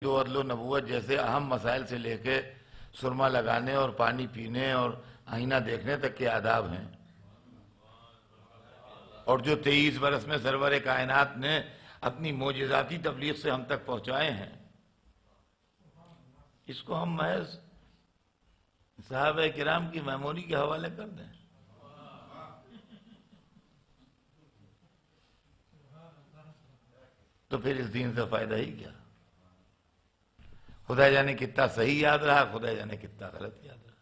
دو عدل و نبوت جیسے اہم مسائل سے لے کے سرما لگانے اور پانی پینے اور آئینہ دیکھنے تک کے آداب ہیں، اور جو 23 برس میں سرور کائنات نے اپنی معجزاتی تبلیغ سے ہم تک پہنچائے ہیں، اس کو ہم محض صحابہ کرام کی میموری کے حوالے کر دیں۔ تو پھر اس دین سے فائدہ ہی کیا؟ خدا جانے کتنا صحیح یاد رہا، خدا جانے کتنا غلط یاد رہا۔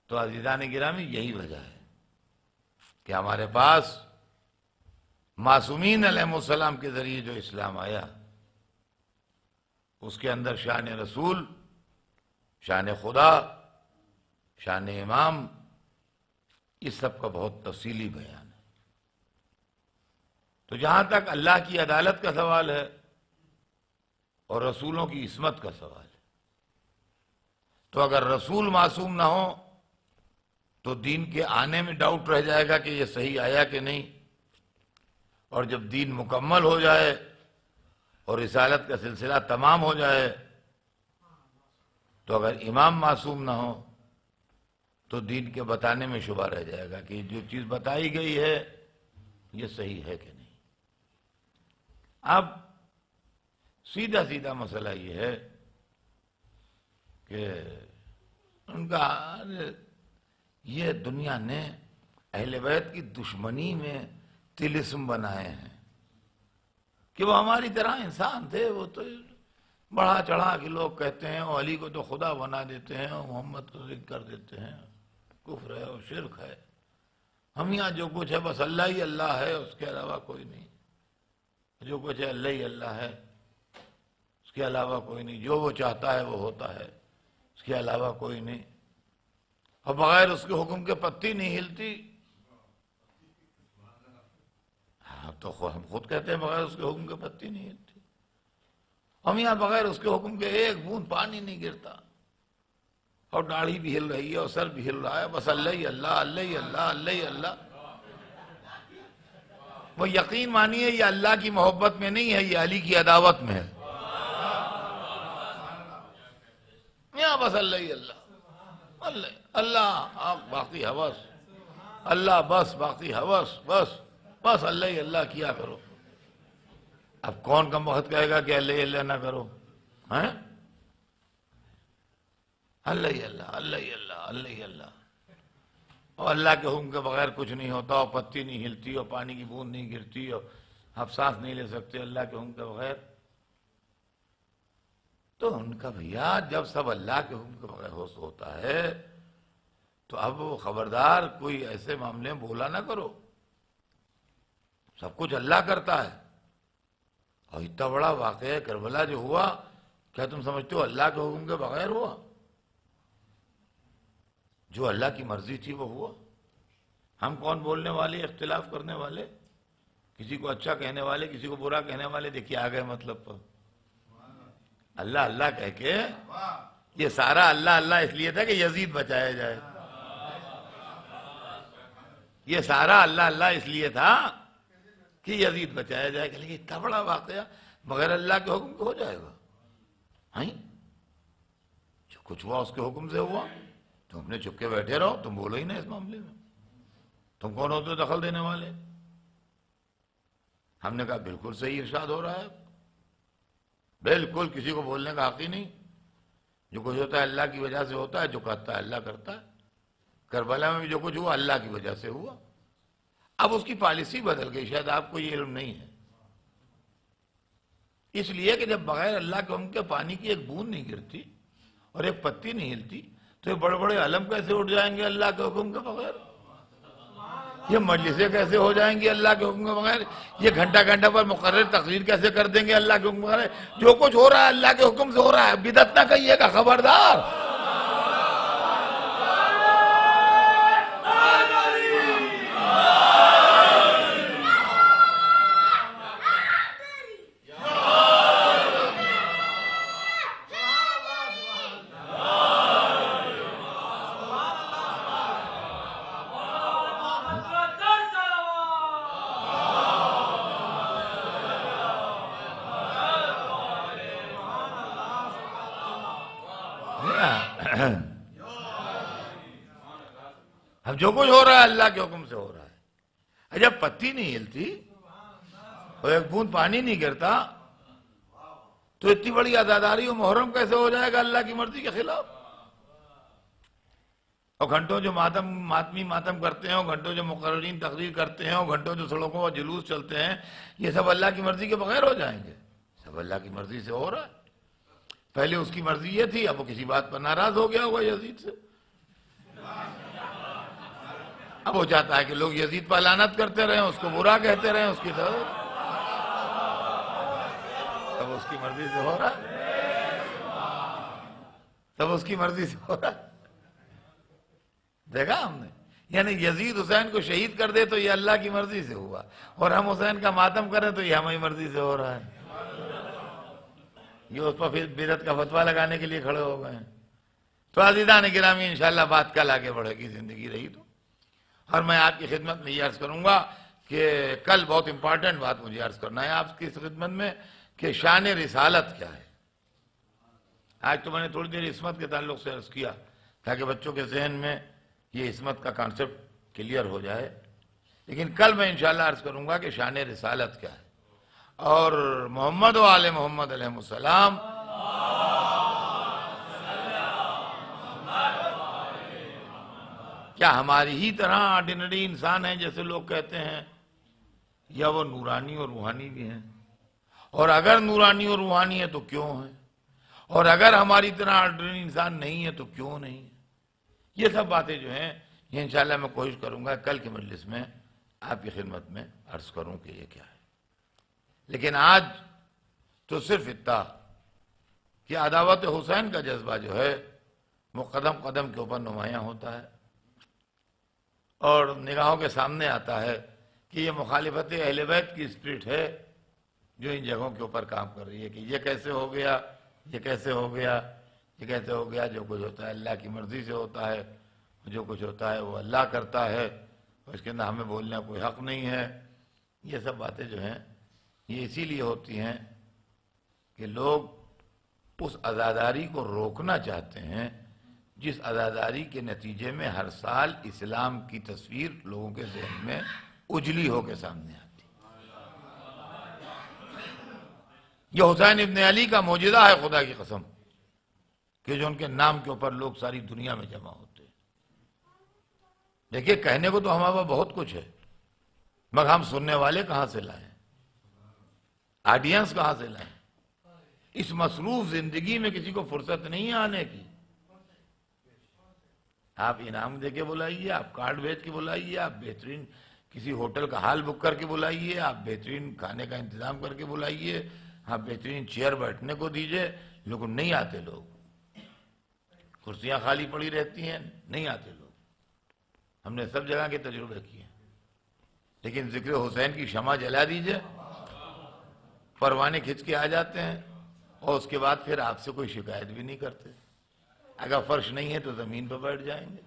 تو عزیزان گرامی، یہی وجہ ہے کہ ہمارے پاس معصومین علیہ السلام کے ذریعے جو اسلام آیا، اس کے اندر شان رسول، شان خدا، شان امام، اس سب کا بہت تفصیلی بیان ہے۔ تو جہاں تک اللہ کی عدالت کا سوال ہے اور رسولوں کی عصمت کا سوال ہے، تو اگر رسول معصوم نہ ہو تو دین کے آنے میں ڈاؤٹ رہ جائے گا کہ یہ صحیح آیا کہ نہیں، اور جب دین مکمل ہو جائے اور رسالت کا سلسلہ تمام ہو جائے تو اگر امام معصوم نہ ہو تو دین کے بتانے میں شبہ رہ جائے گا کہ جو چیز بتائی گئی ہے یہ صحیح ہے کہ نہیں۔ اب سیدھا سیدھا مسئلہ یہ ہے کہ ان کا یہ دنیا نے اہل بیت کی دشمنی میں طلسم بنائے ہیں کہ وہ ہماری طرح انسان تھے، وہ تو بڑھا چڑھا کے لوگ کہتے ہیں اور علی کو تو خدا بنا دیتے ہیں اور محمد کو ذکر کر دیتے ہیں، کفر ہے اور شرک ہے، ہم یہاں جو کچھ ہے بس اللہ ہی اللہ ہے، اس کے علاوہ کوئی نہیں، جو کچھ ہے اللہ ہی اللہ ہے، اس کے علاوہ کوئی نہیں، جو وہ چاہتا ہے وہ ہوتا ہے، اس کے علاوہ کوئی نہیں، اور بغیر اس کے حکم کے پتی نہیں ہلتی۔ ہاں تو ہم خود کہتے ہیں بغیر اس کے حکم کے پتی نہیں ہلتی، ہم یہاں بغیر اس کے حکم کے ایک بوند پانی نہیں گرتا، اور داڑھی بھی ہل رہی ہے اور سر بھی ہل رہا ہے، بس اللہ ہی اللہ، اللہ ہی اللہ، اللہ ہی اللہ۔ وہ یقین مانیے یہ اللہ کی محبت میں نہیں ہے، یہ علی کی عداوت میں ہے۔ یہاں بس اللہ ہی اللہ، اللہ اللہ، آپ باقی حوث، اللہ بس، باقی حوث، بس اللہ ہی اللہ کیا کرو۔ اب کون کم وقت کہے گا کہ اللہ ہی اللہ نہ کرو؟ ہیں؟ اللہ ہی اللہ، اللہ ہی اللہ، اللہ ہی اللہ، اور اللہ کے حکم کے بغیر کچھ نہیں ہوتا، اور پتی نہیں ہلتی اور پانی کی بوند نہیں گرتی اور آپ سانس نہیں لے سکتے اللہ کے حکم کے بغیر۔ تو ان کا بھیا جب سب اللہ کے حکم کے بغیر ہوتا ہے تو اب خبردار کوئی ایسے معاملے میں بولا نہ کرو، سب کچھ اللہ کرتا ہے۔ اور اتنا بڑا واقعہ کربلا جو ہوا، کیا تم سمجھتے ہو اللہ کے حکم کے بغیر ہوا؟ جو اللہ کی مرضی تھی وہ ہوا۔ ہم کون بولنے والے، اختلاف کرنے والے، کسی کو اچھا کہنے والے، کسی کو برا کہنے والے، دیکھیے آ گئے مطلب پر۔ اللہ اللہ کہہ کے یہ سارا اللہ اللہ اس لیے تھا کہ یزید بچایا جائے، یہ سارا اللہ اللہ اس لیے تھا کہ یزید بچایا جائے، کہ لیکن اتنا بڑا واقعہ بغیر اللہ کے حکم کے ہو جائے گا؟ ہاں، جو کچھ ہوا اس کے حکم سے ہوا، تم اپنے چپ کے بیٹھے رہو، تم بولو ہی نا اس معاملے میں، تم کون ہوتے دخل دینے والے؟ ہم نے کہا بالکل صحیح ارشاد ہو رہا ہے، بالکل کسی کو بولنے کا حق ہی نہیں، جو کچھ ہوتا ہے اللہ کی وجہ سے ہوتا ہے، جو کرتا ہے اللہ کرتا ہے۔ کربلا میں بھی جو کچھ ہوا اللہ کی وجہ سے ہوا۔ اب اس کی پالیسی بدل گئی، شاید آپ کو یہ علم نہیں ہے، اس لیے کہ جب بغیر اللہ کے حکم کے پانی کی ایک بوند نہیں گرتی اور ایک پتی نہیں ہلتی تو یہ بڑے بڑے علم کیسے اٹھ جائیں گے اللہ کے حکم کے بغیر؟ یہ مجلسیں کیسے ہو جائیں گی اللہ کے حکم کے بغیر؟ یہ گھنٹہ گھنٹہ پر مقرر تقریر کیسے کر دیں گے اللہ کے حکم کے بغیر؟ جو کچھ ہو رہا ہے اللہ کے حکم سے ہو رہا ہے، بدعت نہ کہیے گا، خبردار۔ اب جو کچھ ہو رہا ہے اللہ کے حکم سے ہو رہا ہے. جب پتی نہیں ہلتی اور ایک بوند پانی نہیں گرتا تو اتنی بڑی عزاداری و محرم کیسے ہو جائے گا اللہ کی مرضی کے خلاف؟ اور گھنٹوں جو ماتم کرتے ہیں، اور گھنٹوں جو مقررین تقریر کرتے ہیں، اور گھنٹوں جو سڑکوں پر جلوس چلتے ہیں، یہ سب اللہ کی مرضی کے بغیر ہو جائیں گے؟ سب اللہ کی مرضی سے ہو رہا ہے. پہلے اس کی مرضی یہ تھی، اب وہ کسی بات پر ناراض ہو گیا ہوگا یزید سے. اب وہ چاہتا ہے کہ لوگ یزید پر لعنت کرتے رہیں، اس کو برا کہتے رہیں، اس کی طرف. تب اس کی مرضی سے ہو رہا ہے، تب اس کی مرضی سے ہو رہا ہے. دیکھا ہم نے، یعنی یزید حسین کو شہید کر دے تو یہ اللہ کی مرضی سے ہوا، اور ہم حسین کا ماتم کریں تو یہ ہماری مرضی سے ہو رہا ہے. یہ اس پر پھر بدعت کا فتویٰ لگانے کے لیے کھڑے ہو گئے ہیں. تو عزیزان گرامی، انشاءاللہ بات کل آگے بڑھے گی، زندگی رہی تو. اور میں آپ کی خدمت میں یہ عرض کروں گا کہ کل بہت امپارٹنٹ بات مجھے عرض کرنا ہے آپ کی خدمت میں، کہ شان رسالت کیا ہے. آج تو میں نے تھوڑی دیر عصمت کے تعلق سے عرض کیا تاکہ بچوں کے ذہن میں یہ عصمت کا کانسیپٹ کلیئر ہو جائے، لیکن کل میں انشاءاللہ عرض کروں گا کہ شان رسالت کیا ہے. اور محمد و آل محمد علیہ السلام کیا ہماری ہی طرح آرڈینری انسان ہیں جیسے لوگ کہتے ہیں، یا وہ نورانی اور روحانی بھی ہیں؟ اور اگر نورانی اور روحانی ہے تو کیوں ہیں؟ اور اگر ہماری طرح آرڈینری انسان نہیں ہے تو کیوں نہیں ہے؟ یہ سب باتیں جو ہیں یہ انشاءاللہ میں کوشش کروں گا کل کی مجلس میں آپ کی خدمت میں عرض کروں کہ یہ کیا ہے. لیکن آج تو صرف اتنا کہ عداوت حسین کا جذبہ جو ہے وہ قدم قدم کے اوپر نمایاں ہوتا ہے، اور نگاہوں کے سامنے آتا ہے کہ یہ مخالفت اہل بیت کی اسپرٹ ہے جو ان جگہوں کے اوپر کام کر رہی ہے کہ یہ کیسے ہو گیا، یہ کیسے ہو گیا، یہ کیسے ہو گیا. جو کچھ ہوتا ہے اللہ کی مرضی سے ہوتا ہے، جو کچھ ہوتا ہے وہ اللہ کرتا ہے، اور اس کے اندر ہمیں بولنے کا کوئی حق نہیں ہے. یہ سب باتیں جو ہیں یہ اسی لیے ہوتی ہیں کہ لوگ اس عزاداری کو روکنا چاہتے ہیں جس عزاداری کے نتیجے میں ہر سال اسلام کی تصویر لوگوں کے ذہن میں اجلی ہو کے سامنے آتی. یہ حسین ابن علی کا معجزہ ہے خدا کی قسم کہ جو ان کے نام کے اوپر لوگ ساری دنیا میں جمع ہوتے ہیں. دیکھیے کہنے کو تو ہمارے پاس بہت کچھ ہے، مگر ہم سننے والے کہاں سے لائیں، آڈینس کہاں سے لائیں؟ اس مصروف زندگی میں کسی کو فرصت نہیں ہے آنے کی. آپ انعام دے کے بلائیے، آپ کارڈ بھیج کے بلائیے، آپ بہترین کسی ہوٹل کا ہال بک کر کے بلائیے، آپ بہترین کھانے کا انتظام کر کے بلائیے، آپ بہترین چیئر بیٹھنے کو دیجئے، لیکن نہیں آتے لوگ. کرسیاں خالی پڑی رہتی ہیں، نہیں آتے لوگ. ہم نے سب جگہ کے تجربے کیے، لیکن ذکر حسین کی شمع جلا دیجئے، پروانے کھچ کے آ جاتے ہیں، اور اس کے بعد پھر آپ سے کوئی شکایت بھی نہیں کرتے. اگر فرش نہیں ہے تو زمین پر بیٹھ جائیں گے،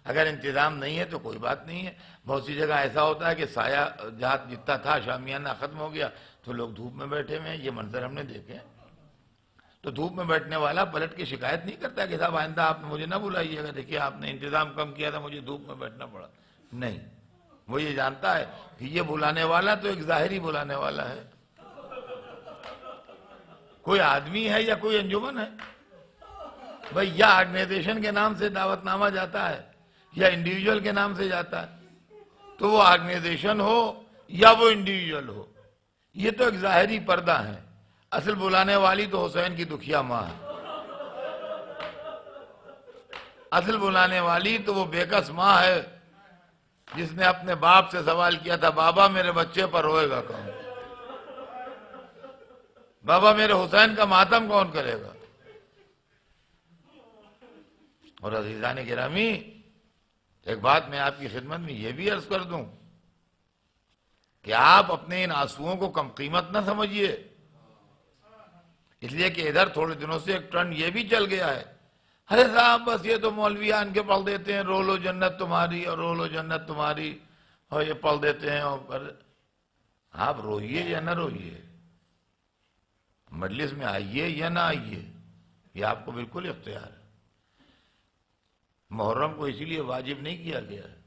اگر انتظام نہیں ہے تو کوئی بات نہیں ہے. بہت سی جگہ ایسا ہوتا ہے کہ سایہ جہاں جتنا تھا شامیانہ ختم ہو گیا تو لوگ دھوپ میں بیٹھے ہوئے ہیں. یہ منظر ہم نے دیکھے ہیں. تو دھوپ میں بیٹھنے والا پلٹ کے شکایت نہیں کرتا کہ صاحب آئندہ آپ نے مجھے نہ بلائیے گا، دیکھیے آپ نے انتظام کم کیا تھا، مجھے دھوپ میں بیٹھنا پڑا. نہیں، وہ یہ جانتا ہے کہ یہ بلانے والا تو ایک ظاہری بلانے والا ہے، کوئی آدمی ہے یا کوئی انجمن ہے. بھئی یا آرگنائزیشن کے نام سے دعوت نامہ جاتا ہے یا انڈیویجول کے نام سے جاتا ہے، تو وہ آرگنائزیشن ہو یا وہ انڈیویجول ہو، یہ تو ایک ظاہری پردہ ہے. اصل بلانے والی تو حسین کی دکھیا ماں ہے، اصل بلانے والی تو وہ بیکس ماں ہے جس نے اپنے باپ سے سوال کیا تھا، بابا میرے بچے پر روئے گا کون؟ بابا میرے حسین کا ماتم کون کرے گا؟ اور عزیزان گرامی، ایک بات میں آپ کی خدمت میں یہ بھی عرض کر دوں کہ آپ اپنے ان آنسوؤں کو کم قیمت نہ سمجھیے، اس لیے کہ ادھر تھوڑے دنوں سے ایک ٹرنڈ یہ بھی چل گیا ہے، ارے صاحب بس یہ تو مولویان کے پڑھ دیتے ہیں رولو جنت تمہاری اور رولو جنت تمہاری، اور یہ پڑھ دیتے ہیں. اور آپ روئیے یا نہ روئیے، مجلس میں آئیے یا نہ آئیے، یہ آپ کو بالکل اختیار ہے۔ محرم کو اسی لیے واجب نہیں کیا گیا ہے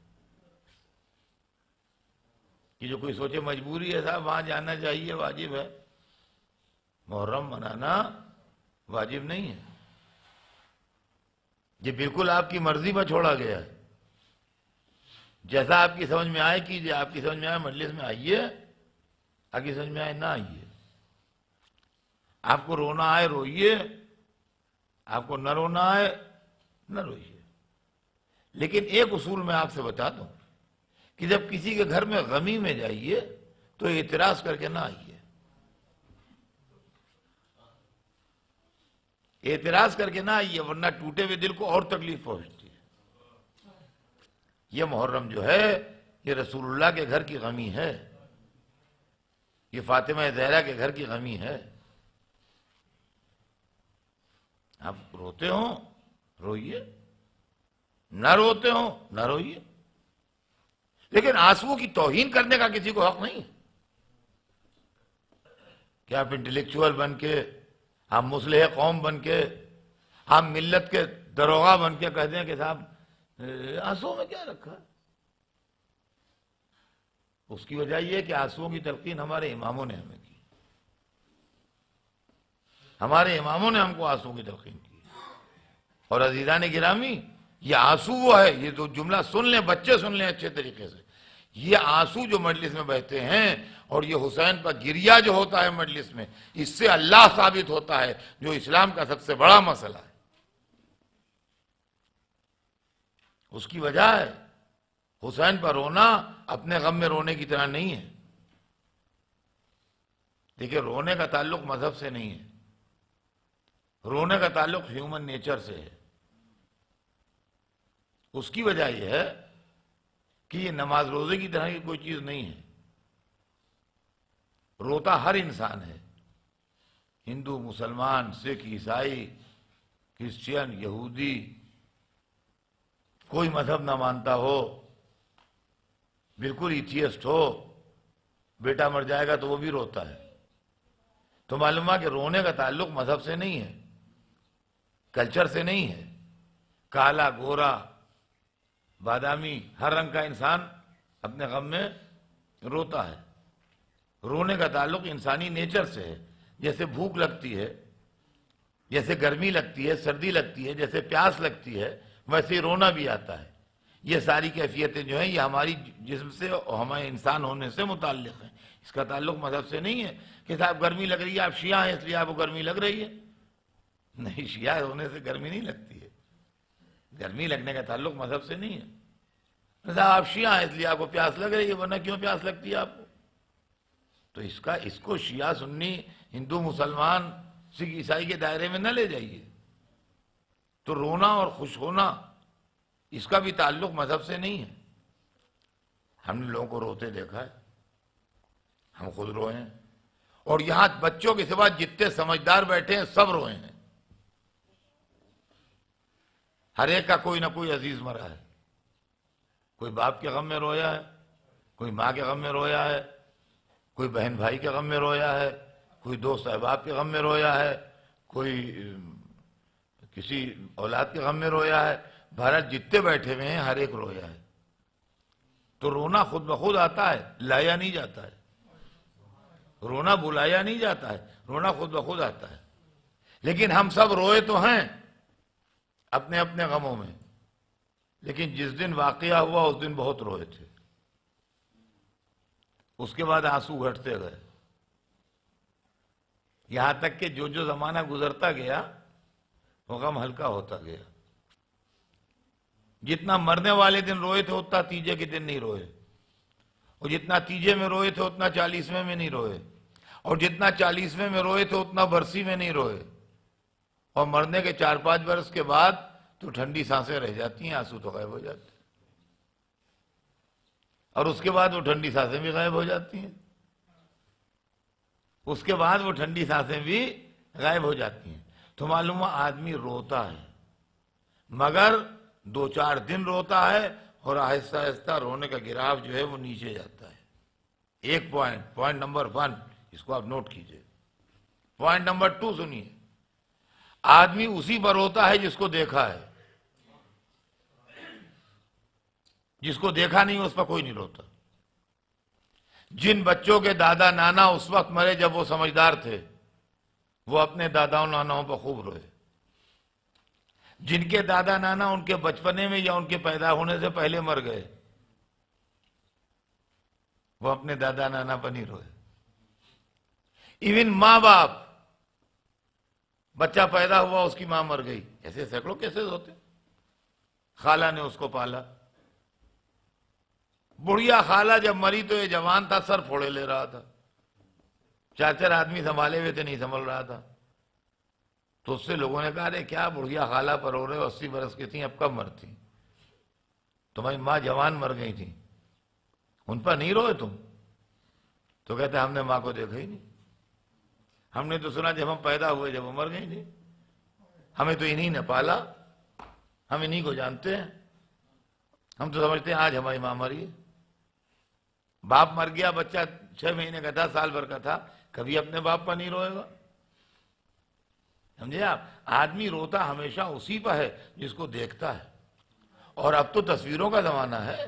کہ جو کوئی سوچے مجبوری ہے صاحب وہاں جانا چاہیے، واجب ہے۔ محرم منانا واجب نہیں ہے، یہ بالکل آپ کی مرضی پر چھوڑا گیا ہے۔ جیسا آپ کی سمجھ میں آئے کیجئے، آپ کی سمجھ میں آئے مجلس میں آئیے، آپ کی سمجھ میں آئے نہ آئیے۔ آپ کو رونا آئے روئیے، آپ کو نہ رونا آئے نہ روئیے۔ لیکن ایک اصول میں آپ سے بتا دوں کہ جب کسی کے گھر میں غمی میں جائیے تو اعتراض کر کے نہ آئیے، اعتراض کر کے نہ آئیے، ورنہ ٹوٹے ہوئے دل کو اور تکلیف پہنچتی ہے۔ یہ محرم جو ہے یہ رسول اللہ کے گھر کی غمی ہے، یہ فاطمہ زہرا کے گھر کی غمی ہے۔ آپ روتے ہوں روئیے، نہ روتے ہوں نہ روئیے، لیکن آنسو کی توہین کرنے کا کسی کو حق نہیں ہے کہ آپ انٹلیکچوئل بن کے، آپ مصلح قوم بن کے، آپ ملت کے دروغہ بن کے کہتے ہیں کہ صاحب آنسو میں کیا رکھا ہے۔ اس کی وجہ یہ کہ آنسوؤں کی تلقین ہمارے اماموں نے ہمیں کی، ہمارے اماموں نے ہم کو آنسوؤں کی تلقین کی۔ اور عزیزان گرامی، یہ آنسو وہ ہے، یہ جو جملہ سن لیں، بچے سن لیں اچھے طریقے سے، یہ آنسو جو مجلس میں بہتے ہیں اور یہ حسین پر گریا جو ہوتا ہے مجلس میں، اس سے اللہ ثابت ہوتا ہے جو اسلام کا سب سے بڑا مسئلہ ہے۔ اس کی وجہ ہے حسین پر رونا اپنے غم میں رونے کی طرح نہیں ہے۔ دیکھیں، رونے کا تعلق مذہب سے نہیں ہے، رونے کا تعلق ہیومن نیچر سے ہے۔ اس کی وجہ یہ ہے کہ یہ نماز روزے کی طرح کی کوئی چیز نہیں ہے۔ روتا ہر انسان ہے، ہندو، مسلمان، سکھ، عیسائی، کرسچین، یہودی، کوئی مذہب نہ مانتا ہو، بالکل ایتھیسٹ ہو، بیٹا مر جائے گا تو وہ بھی روتا ہے۔ تو معلوم ہے کہ رونے کا تعلق مذہب سے نہیں ہے، کلچر سے نہیں ہے۔ کالا، گورا، بادامی، ہر رنگ کا انسان اپنے غم میں روتا ہے۔ رونے کا تعلق انسانی نیچر سے ہے۔ جیسے بھوک لگتی ہے، جیسے گرمی لگتی ہے، سردی لگتی ہے، جیسے پیاس لگتی ہے، ویسے ہی رونا بھی آتا ہے۔ یہ ساری کیفیتیں جو ہیں یہ ہماری جسم سے اور ہمارے انسان ہونے سے متعلق ہیں، اس کا تعلق مذہب سے نہیں ہے کہ صاحب گرمی لگ رہی ہے، آپ شیعہ ہیں اس لیے آپ کو گرمی لگ رہی ہے۔ نہیں، شیعہ ہونے سے گرمی نہیں لگتی ہے، گرمی لگنے کا تعلق مذہب سے نہیں ہے۔ صاحب آپ شیعہ ہیں اس لیے آپ کو پیاس لگ رہی ہے، ورنہ کیوں پیاس لگتی ہے آپ کو؟ تو اس کو شیعہ، سنی، ہندو، مسلمان، سکھ، عیسائی کے دائرے میں نہ لے جائیے۔ تو رونا اور خوش ہونا اس کا بھی تعلق مذہب سے نہیں ہے۔ ہم نے لوگوں کو روتے دیکھا ہے، ہم خود روئے ہیں، اور یہاں بچوں کے سوا جتنے سمجھدار بیٹھے ہیں سب روئے ہیں۔ ہر ایک کا کوئی نہ کوئی عزیز مرا ہے، کوئی باپ کے غم میں رویا ہے، کوئی ماں کے غم میں رویا ہے، کوئی بہن بھائی کے غم میں رویا ہے، کوئی دوست احباب کے غم میں رویا ہے، کوئی کسی اولاد کے غم میں رویا ہے۔ بھارت جتنے بیٹھے ہوئے ہیں ہر ایک رویا ہے۔ تو رونا خود بخود آتا ہے، لایا نہیں جاتا ہے، رونا بلایا نہیں جاتا ہے، رونا خود بخود آتا ہے۔ لیکن ہم سب روئے تو ہیں اپنے اپنے غموں میں، لیکن جس دن واقعہ ہوا اس دن بہت روئے تھے، اس کے بعد آنسو گھٹتے گئے، یہاں تک کہ جو زمانہ گزرتا گیا وہ غم ہلکا ہوتا گیا۔ جتنا مرنے والے دن روئے تھے اتنا تیجے کے دن نہیں روئے، اور جتنا تیجے میں روئے تھے اتنا 40ویں میں نہیں روئے، اور جتنا 40ویں میں روئے تھے اتنا برسی میں نہیں روئے، اور مرنے کے 4-5 برس کے بعد تو ٹھنڈی سانسیں رہ جاتی ہیں، آنسو تو غائب ہو جاتے ہیں، اور اس کے بعد وہ ٹھنڈی سانسیں بھی غائب ہو جاتی ہیں، اس کے بعد وہ ٹھنڈی سانسیں بھی غائب ہو جاتی ہیں۔ تو معلوم ہے آدمی روتا ہے، مگر 2-4 دن روتا ہے، اور آہستہ آہستہ رونے کا گراف جو ہے وہ نیچے جاتا ہے۔ ایک پوائنٹ نمبر 1 اس کو آپ نوٹ کیجئے۔ پوائنٹ نمبر 2 سنیے، آدمی اسی پر روتا ہے جس کو دیکھا ہے، جس کو دیکھا نہیں اس پر کوئی نہیں روتا۔ جن بچوں کے دادا نانا اس وقت مرے جب وہ سمجھدار تھے، وہ اپنے داداؤں ناناؤں پر خوب روئے۔ جن کے دادا نانا ان کے بچپنے میں یا ان کے پیدا ہونے سے پہلے مر گئے، وہ اپنے دادا نانا پر نہیں روئے۔ ایون ماں باپ، بچہ پیدا ہوا اس کی ماں مر گئی، ایسے سینکڑوں کیسز ہوتے۔ خالہ نے اس کو پالا، بڑھیا خالہ جب مری تو یہ جوان تھا، سر پھوڑے لے رہا تھا، 4 آدمی سنبھالے ہوئے تھے، نہیں سنبھل رہا تھا۔ تو اس سے لوگوں نے کہا رے کیا بڑھیا خالہ پر رو رہے ہو، 80 برس کی تھیں، اب کب مرتی؟ تمہاری ماں جوان مر گئی تھی، ان پر نہیں روئے تم؟ تو کہتے ہم نے ماں کو دیکھا ہی نہیں، ہم نے تو سنا جب ہم پیدا ہوئے جب وہ مر گئی تھی، ہمیں تو انہی نے پالا، ہم انہی کو جانتے ہیں، ہم تو سمجھتے ہیں آج ہماری ماں مری ہے۔ باپ مر گیا، بچہ 6 مہینے کا تھا، سال بھر کا تھا، کبھی اپنے باپ پر نہیں روئے گا؟ سمجھے آپ؟ آدمی روتا ہمیشہ اسی پر ہے جس کو دیکھتا ہے۔ اور اب تو تصویروں کا زمانہ ہے،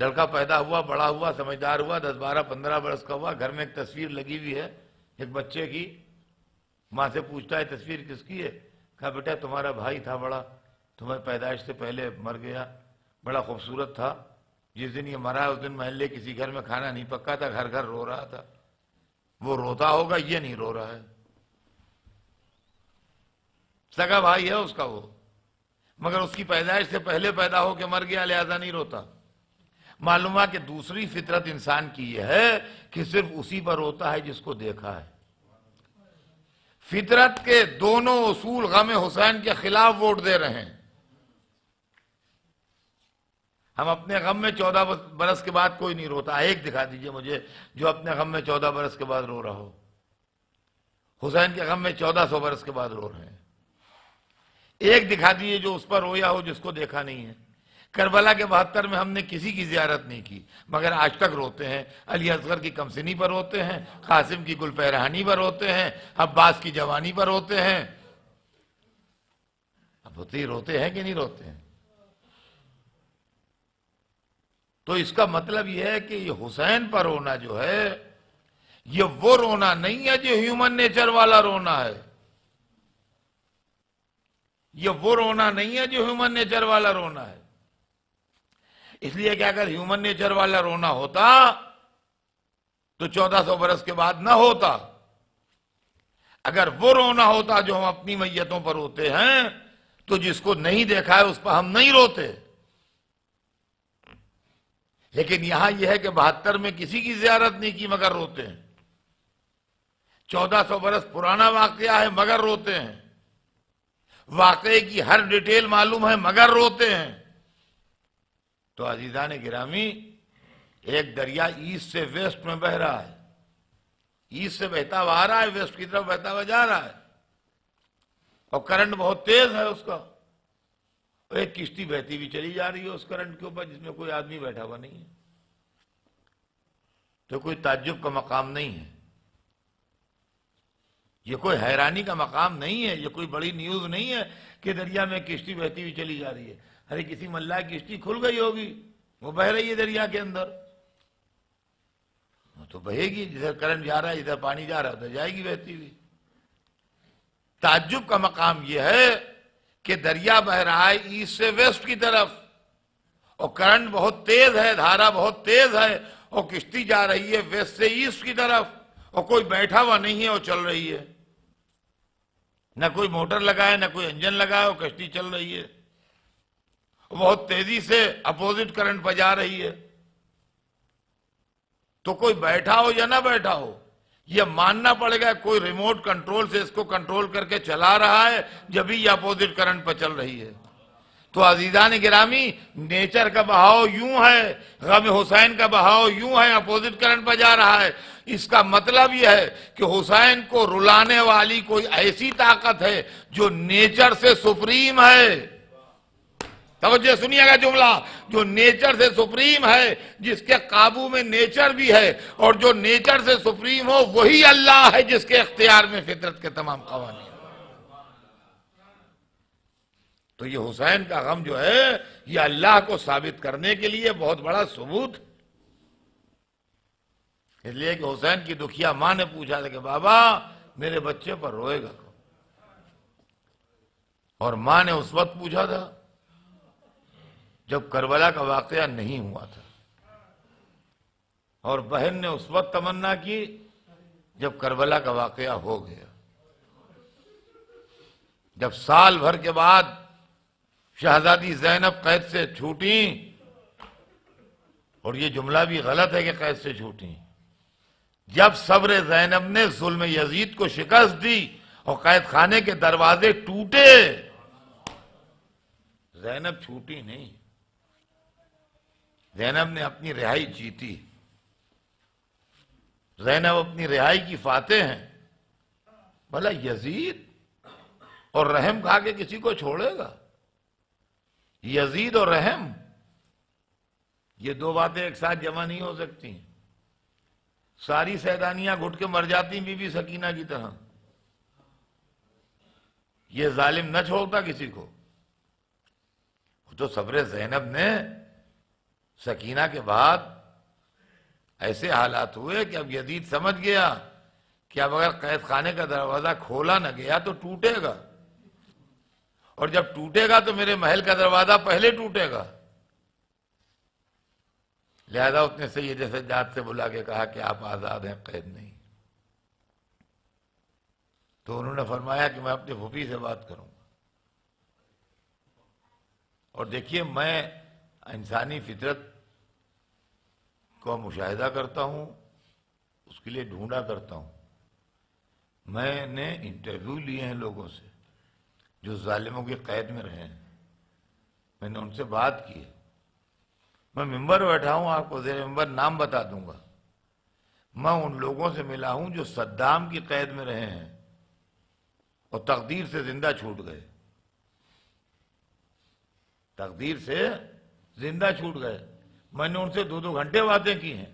لڑکا پیدا ہوا، بڑا ہوا، سمجھدار ہوا، 10 12 15 برس کا ہوا، گھر میں ایک تصویر لگی ہوئی ہے ایک بچے کی، ماں سے پوچھتا ہے تصویر کس کی ہے؟ کہا بیٹا تمہارا بھائی تھا بڑا، تمہیں پیدائش سے پہلے مر گیا، بڑا خوبصورت تھا، جس دن یہ مرا اس دن محلے کسی گھر میں کھانا نہیں پکا تھا، گھر گھر رو رہا تھا۔ وہ روتا ہوگا، یہ نہیں رو رہا ہے، سگا بھائی ہے اس کا وہ، مگر اس کی پیدائش سے پہلے پیدا ہو کے مر گیا، لہذا نہیں روتا۔ معلوم ہوا کہ دوسری فطرت انسان کی یہ ہے کہ صرف اسی پر روتا ہے جس کو دیکھا ہے۔ فطرت کے دونوں اصول غم حسین کے خلاف ووٹ دے رہے ہیں۔ ہم اپنے غم میں 14 برس کے بعد کوئی نہیں روتا، ایک دکھا دیجئے مجھے جو اپنے غم میں 14 برس کے بعد رو رہا ہو۔ حسین کے غم میں 1400 برس کے بعد رو رہے ہیں۔ ایک دکھا دیجئے جو اس پر رویا ہو جس کو دیکھا نہیں ہے۔ کربلا کے 72 میں ہم نے کسی کی زیارت نہیں کی، مگر آج تک روتے ہیں۔ علی اصغر کی کمسنی پر روتے ہیں، قاسم کی گل پہرہانی پر روتے ہیں، عباس کی جوانی پر روتے ہیں۔ اب روتے ہیں کہ نہیں روتے ہیں؟ تو اس کا مطلب یہ ہے کہ یہ حسین پر رونا جو ہے، یہ وہ رونا نہیں ہے جو ہیومن نیچر والا رونا ہے۔ یہ وہ رونا نہیں ہے جو ہیومن نیچر والا رونا ہے۔ اس لیے کہ اگر ہیومن نیچر والا رونا ہوتا تو 1400 برس کے بعد نہ ہوتا۔ اگر وہ رونا ہوتا جو ہم اپنی میتوں پر روتے ہیں تو جس کو نہیں دیکھا ہے اس پر ہم نہیں روتے۔ لیکن یہاں یہ ہے کہ 72 میں کسی کی زیارت نہیں کی مگر روتے ہیں، 1400 برس پرانا واقعہ ہے مگر روتے ہیں، واقعے کی ہر ڈیٹیل معلوم ہے مگر روتے ہیں۔ تو عزیزان گرامی، ایک دریا ایسٹ سے ویسٹ میں بہہ رہا ہے، ایسٹ سے بہتا ہوا آ رہا ہے، ویسٹ کی طرف بہتا ہوا جا رہا ہے، اور کرنٹ بہت تیز ہے اس کا، اور ایک کشتی بہتی بھی چلی جا رہی ہے اس کرنٹ کے اوپر جس میں کوئی آدمی بیٹھا ہوا نہیں ہے۔ تو کوئی تعجب کا مقام نہیں ہے، یہ کوئی حیرانی کا مقام نہیں ہے، یہ کوئی بڑی نیوز نہیں ہے کہ دریا میں کشتی بہتی ہوئی چلی جا رہی ہے۔ ارے کسی ملاح کی کشتی کھل گئی ہوگی، وہ بہہ رہی ہے دریا کے اندر، وہ تو بہے گی، جدھر کرنٹ جا رہا ہے، جدھر پانی جا رہا ہے ادھر جائے گی بہتی ہوئی۔ تعجب کا مقام یہ ہے کہ دریا بہہ رہا ہے ایسٹ سے ویسٹ کی طرف، اور کرنٹ بہت تیز ہے، دھارا بہت تیز ہے، اور کشتی جا رہی ہے ویسٹ سے ایسٹ کی طرف، اور کوئی بیٹھا ہوا نہیں ہے، وہ چل رہی ہے، نہ کوئی موٹر لگا ہے نہ کوئی انجن لگا ہے، وہ کشتی چل رہی ہے، بہت تیزی سے اپوزٹ کرنٹ پہ جا رہی ہے۔ تو کوئی بیٹھا ہو یا نہ بیٹھا ہو، یہ ماننا پڑے گا کوئی ریموٹ کنٹرول سے اس کو کنٹرول کر کے چلا رہا ہے، جبھی یہ اپوزٹ کرنٹ پہ چل رہی ہے۔ تو عزیزان گرامی، نیچر کا بہاؤ یوں ہے، غم حسین کا بہاؤ یوں ہے، اپوزٹ کرنٹ پہ جا رہا ہے۔ اس کا مطلب یہ ہے کہ حسین کو رلانے والی کوئی ایسی طاقت ہے جو نیچر سے سپریم ہے۔ توجہ سنیے گا جملہ، جو نیچر سے سپریم ہے، جس کے قابو میں نیچر بھی ہے، اور جو نیچر سے سپریم ہو وہی اللہ ہے جس کے اختیار میں فطرت کے تمام قوانین۔ تو یہ حسین کا غم جو ہے یہ اللہ کو ثابت کرنے کے لیے بہت بڑا ثبوت، اس لیے کہ حسین کی دکھیا ماں نے پوچھا تھا کہ بابا میرے بچے پر روئے گا، اور ماں نے اس وقت پوچھا تھا جب کربلا کا واقعہ نہیں ہوا تھا، اور بہن نے اس وقت تمنا کی جب کربلا کا واقعہ ہو گیا، جب سال بھر کے بعد شہزادی زینب قید سے چھوٹیں، اور یہ جملہ بھی غلط ہے کہ قید سے چھوٹیں، جب صبر زینب نے ظلم یزید کو شکست دی اور قید خانے کے دروازے ٹوٹے، زینب چھوٹی نہیں، زینب نے اپنی رہائی جیتی، زینب اپنی رہائی کی فاتح ہیں۔ بھلا یزید اور رحم کھا کے کسی کو چھوڑے گا؟ یزید اور رحم یہ دو باتیں ایک ساتھ جمع نہیں ہو سکتی۔ ساری سیدانیاں گھٹ کے مر جاتی بی بی سکینہ کی طرح، یہ ظالم نہ چھوڑتا کسی کو۔ تو صبر زینب نے سکینہ کے بعد ایسے حالات ہوئے کہ اب یزید سمجھ گیا کہ اب اگر قید خانے کا دروازہ کھولا نہ گیا تو ٹوٹے گا، اور جب ٹوٹے گا تو میرے محل کا دروازہ پہلے ٹوٹے گا۔ لہذا اس نے سید سجاد سے بلا کے کہا کہ آپ آزاد ہیں، قید نہیں۔ تو انہوں نے فرمایا کہ میں اپنے پھوپھی سے بات کروں گا۔ اور دیکھیے میں انسانی فطرت کو مشاہدہ کرتا ہوں، اس کے لیے ڈھونڈا کرتا ہوں۔ میں نے انٹرویو لیے ہیں لوگوں سے جو ظالموں کی قید میں رہے ہیں، میں نے ان سے بات کی ہے۔ میں ممبر بیٹھا ہوں، آپ کو زیر ممبر نام بتا دوں گا۔ میں ان لوگوں سے ملا ہوں جو صدام کی قید میں رہے ہیں اور تقدیر سے زندہ چھوٹ گئے، تقدیر سے زندہ چھوٹ گئے۔ میں نے ان سے 2-2 گھنٹے باتیں کی ہیں،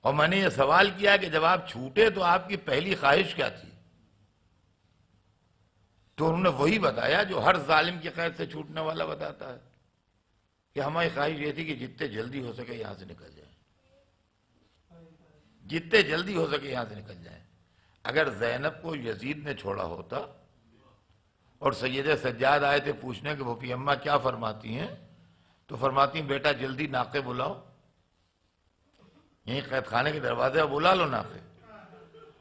اور میں نے یہ سوال کیا کہ جب آپ چھوٹے تو آپ کی پہلی خواہش کیا تھی؟ تو انہوں نے وہی بتایا جو ہر ظالم کی قید سے چھوٹنے والا بتاتا ہے، کہ ہماری خواہش یہ تھی کہ جتنے جلدی ہو سکے یہاں سے نکل جائیں، جتنے جلدی ہو سکے یہاں سے نکل جائیں۔ اگر زینب کو یزید نے چھوڑا ہوتا اور سید سجاد آئے تھے پوچھنے کہ پھوپھی اماں کیا فرماتی ہیں، تو فرماتی ہیں بیٹا جلدی ناقے بلاؤ، یہیں قید خانے کے دروازے بلا لو ناقے،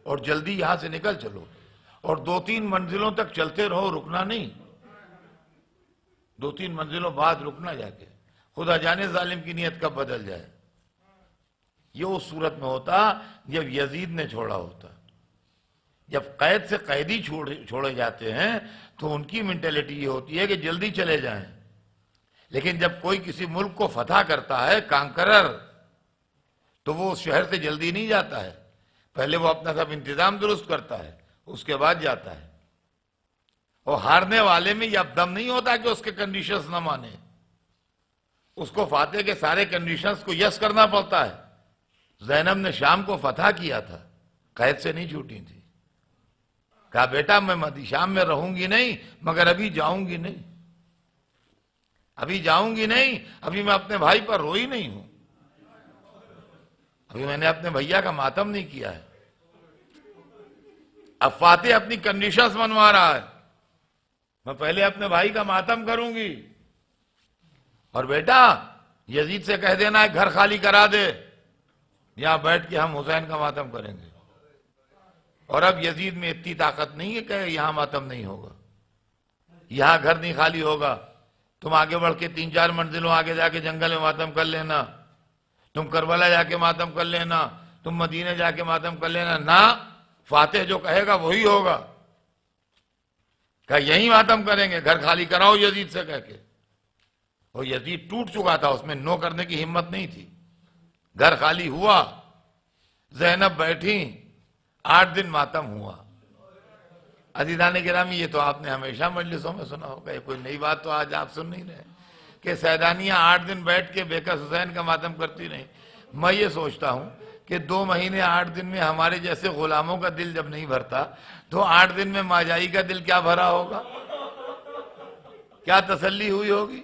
اور جلدی یہاں سے نکل چلو، اور 2-3 منزلوں تک چلتے رہو، رکنا نہیں، 2-3 منزلوں بعد رکنا جا کے، خدا جانے ظالم کی نیت کب بدل جائے۔ یہ اس صورت میں ہوتا جب یزید نے چھوڑا ہوتا۔ جب قید سے قیدی چھوڑے جاتے ہیں تو ان کی مینٹیلٹی یہ ہوتی ہے کہ جلدی چلے جائیں، لیکن جب کوئی کسی ملک کو فتح کرتا ہے کانکرر، تو وہ اس شہر سے جلدی نہیں جاتا ہے، پہلے وہ اپنا سب انتظام درست کرتا ہے، اس کے بعد جاتا ہے۔ اور ہارنے والے میں یہ اب دم نہیں ہوتا کہ اس کے کنڈیشنز نہ مانے، اس کو فاتح کے سارے کنڈیشنز کو یس کرنا پڑتا ہے۔ زینب نے شام کو فتح کیا تھا، قید سے نہیں چھوٹی تھی، کہا بیٹا میں شام میں رہوں گی نہیں، مگر ابھی جاؤں گی نہیں، ابھی جاؤں گی نہیں، ابھی میں اپنے بھائی پر روئی نہیں ہوں، ابھی میں نے اپنے بھیا کا ماتم نہیں کیا ہے۔ اب فاتح اپنی کنڈیشنز منوا رہا ہے، میں پہلے اپنے بھائی کا ماتم کروں گی، اور بیٹا یزید سے کہہ دینا ہے گھر خالی کرا دے، یہاں بیٹھ کے ہم حسین کا ماتم کریں گے۔ اور اب یزید میں اتنی طاقت نہیں ہے کہ یہاں ماتم نہیں ہوگا، یہاں گھر نہیں خالی ہوگا، تم آگے بڑھ کے 3-4 منزلوں آگے جا کے جنگل میں ماتم کر لینا، تم کربلا جا کے ماتم کر لینا، تم مدینہ جا کے ماتم کر لینا، نہ فاتح جو کہے گا وہی ہوگا، کہا یہی ماتم کریں گے، گھر خالی کراؤ یزید سے کہہ کے۔ اور یزید ٹوٹ چکا تھا، اس میں نو کرنے کی ہمت نہیں تھی، گھر خالی ہوا، زینب بیٹھی، 8 دن ماتم ہوا۔ عزیزان گرامی یہ تو آپ نے ہمیشہ مجلسوں میں سنا ہوگا، یہ کوئی نئی بات تو آج آپ سن نہیں رہے کہ سیدانیاں 8 دن بیٹھ کے بیکس حسین کا ماتم کرتی رہیں۔ میں یہ سوچتا ہوں کہ 2 مہینے 8 دن میں ہمارے جیسے غلاموں کا دل جب نہیں بھرتا تو 8 دن میں ماجائی کا دل کیا بھرا ہوگا؟ کیا تسلی ہوئی ہوگی؟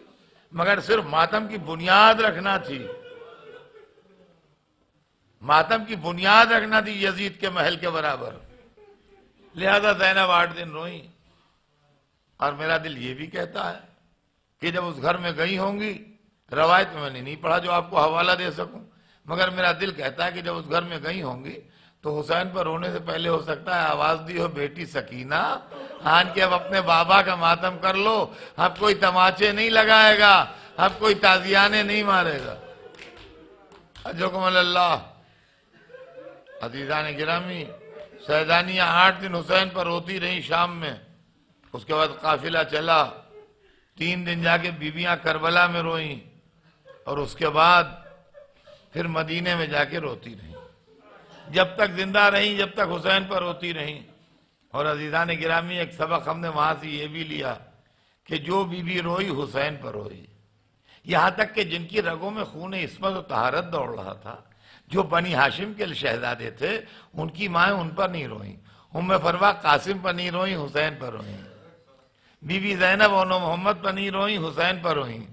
مگر صرف ماتم کی بنیاد رکھنا تھی، ماتم کی بنیاد رکھنا تھی یزید کے محل کے برابر. لہذا زینب 8 دن روئیں. اور میرا دل یہ بھی کہتا ہے کہ جب اس گھر میں گئی ہوں گی، روایت میں نے نہیں پڑھا جو آپ کو حوالہ دے سکوں، مگر میرا دل کہتا ہے کہ جب اس گھر میں گئی ہوں گی تو حسین پر رونے سے پہلے ہو سکتا ہے آواز دی ہو، بیٹی سکینہ آن کے اب اپنے بابا کا ماتم کر لو، اب کوئی تماچے نہیں لگائے گا، اب کوئی تازیانے نہیں مارے گا. اجرکم اللہ. عزیزان گرامی، سیدانیہ 8 دن حسین پر روتی رہی شام میں. اس کے بعد قافلہ چلا، 3 دن جا کے بیویاں کربلا میں روئیں، اور اس کے بعد پھر مدینے میں جا کے روتی رہیں. جب تک زندہ رہیں، جب تک حسین پر روتی رہیں. اور عزیزان گرامی، ایک سبق ہم نے وہاں سے یہ بھی لیا کہ جو بیوی روئی حسین پر روئی. یہاں تک کہ جن کی رگوں میں خون عصمت و طہارت دوڑ رہا تھا، جو بنی ہاشم کے شہزادے تھے، ان کی مائیں ان پر نہیں روئیں. فروا قاسم پر نہیں روئیں، حسین پر روئیں. بی بی زینب اونو محمد پر نہیں روئیں، حسین پر روئیں.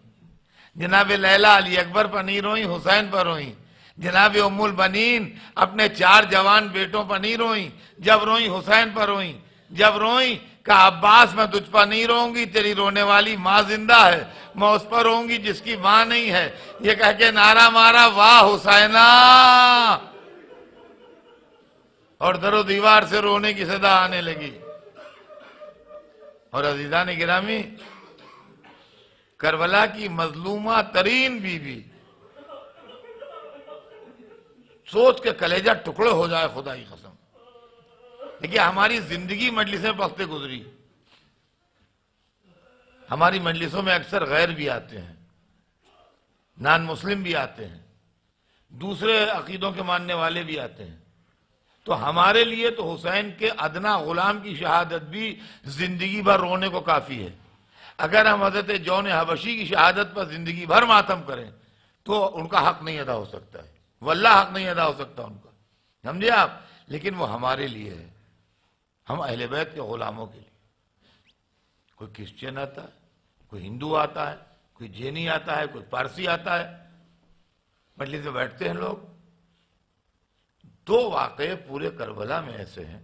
جناب لیلہ علی اکبر پر نہیں روئیں، حسین پر روئیں. جناب ام البنین اپنے 4 جوان بیٹوں پر نہیں روئیں، جب روئیں حسین پر روئیں. جب روئیں کہا عباس میں تجھ پر نہیں روؤں گی، تیری رونے والی ماں زندہ ہے، میں اس پر روؤں گی جس کی ماں نہیں ہے. یہ کہہ کے نعرہ مارا، واہ حسینہ، اور در و دیوار سے رونے کی صدا آنے لگی. اور عزیزان گرامی، کربلا کی مظلومہ ترین بیوی، سوچ کے کلیجہ ٹکڑے ہو جائے خدا کی قسم. دیکھیے ہماری زندگی مجلسیں پکتے گزری. ہماری مجلسوں میں اکثر غیر بھی آتے ہیں، نان مسلم بھی آتے ہیں، دوسرے عقیدوں کے ماننے والے بھی آتے ہیں. تو ہمارے لیے تو حسین کے ادنا غلام کی شہادت بھی زندگی بھر رونے کو کافی ہے. اگر ہم حضرت جون حبشی کی شہادت پر زندگی بھر ماتم کریں تو ان کا حق نہیں ادا ہو سکتا ہے، واللہ حق نہیں ادا ہو سکتا ان کا، سمجھے آپ. لیکن وہ ہمارے لیے ہے، ہم اہل بیت کے غلاموں کے لیے. کوئی کرسچین آتا ہے، کوئی ہندو آتا ہے، کوئی جینی آتا ہے، کوئی پارسی آتا ہے، مجلس میں بیٹھتے ہیں لوگ. 2 واقعے پورے کربلا میں ایسے ہیں.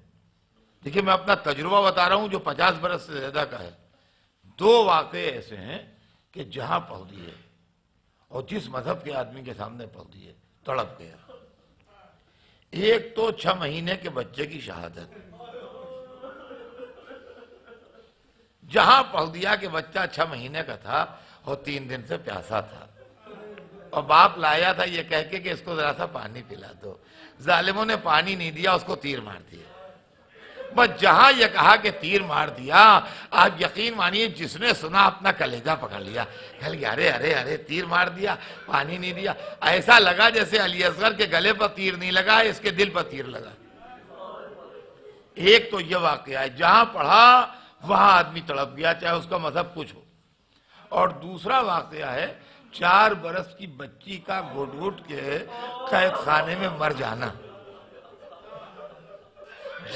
دیکھیے میں اپنا تجربہ بتا رہا ہوں جو 50 برس سے زیادہ کا ہے. 2 واقعے ایسے ہیں کہ جہاں پڑھ دیے، اور جس مذہب کے آدمی کے سامنے پڑھ دیے تڑپ گیا. ایک تو 6 مہینے کے بچے کی شہادت، جہاں پڑھ دیا کہ بچہ 6 مہینے کا تھا اور 3 دن سے پیاسا تھا، اور باپ لایا تھا یہ کہہ کے کہ اس کو ذرا سا پانی پلا دو. ظالموں نے پانی نہیں دیا، اس کو تیر مار دیا. بس جہاں یہ کہا کہ تیر مار دیا، آپ یقین مانیے جس نے سنا اپنا کلیجہ پکڑ لیا. کہہ لیا ارے ارے ارے تیر مار دیا، پانی نہیں دیا. ایسا لگا جیسے علی اصغر کے گلے پر تیر نہیں لگا، اس کے دل پر تیر لگا. ایک تو یہ واقعہ ہے، جہاں پڑھا وہاں آدمی تڑپ گیا، چاہے اس کا مذہب کچھ ہو. اور دوسرا واقعہ ہے 4 برس کی بچی کا گھٹ گھٹ کے قید خانے میں مر جانا.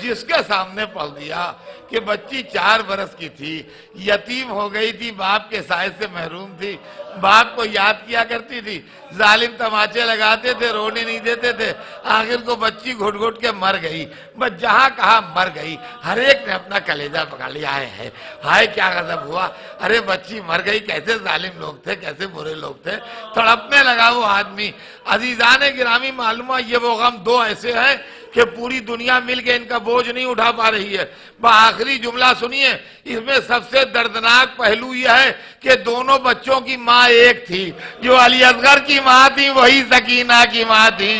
جس کے سامنے پڑھ دیا کہ بچی 4 برس کی تھی، یتیم ہو گئی تھی، باپ کے سائے سے محروم تھی، باپ کو یاد کیا کرتی تھی، ظالم تماچے لگاتے تھے، رونے نہیں دیتے تھے، آخر کو بچی گھٹ گھٹ کے مر گئی. بس جہاں کہا مر گئی، ہر ایک نے اپنا کلیجہ پکڑ لیا. ہے ہائے کیا غضب ہوا، ارے بچی مر گئی، کیسے ظالم لوگ تھے، کیسے برے لوگ تھے. تڑپنے لگا وہ آدمی. عزیزان گرامی، معلومہ یہ وہ غم 2 ایسے ہیں کہ پوری دنیا مل کے ان کا بوجھ نہیں اٹھا پا رہی ہے. آخری جملہ سنیے، اس میں سب سے دردناک پہلو یہ ہے کہ دونوں بچوں کی ماں ایک تھی. جو علی اصغر کی ماں تھی وہی سکینہ کی ماں تھی،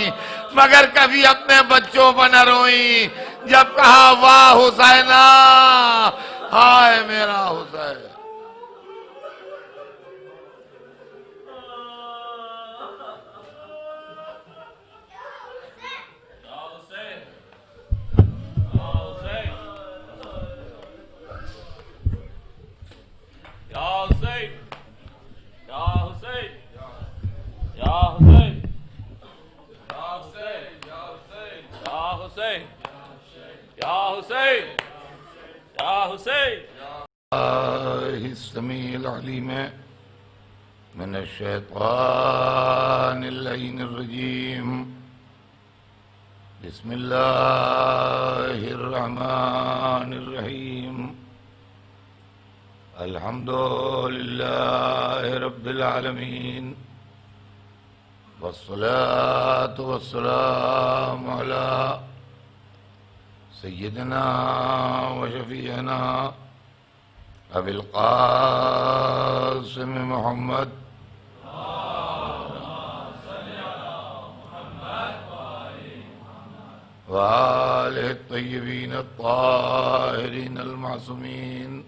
مگر کبھی اپنے بچوں پر نہ روئیں. جب کہا واہ حسینہ، ہائے میرا حسین. Ya Hussein! Ya Hussein! السميع العليم من الشيطان اللعين الرجيم بسم الله الرحمن الرحيم الحمد لله رب العالمين والصلاة والسلام على سيدنا وشفيعنا أبي القاسم محمد وآله الطيبين الطاهرين المعصومين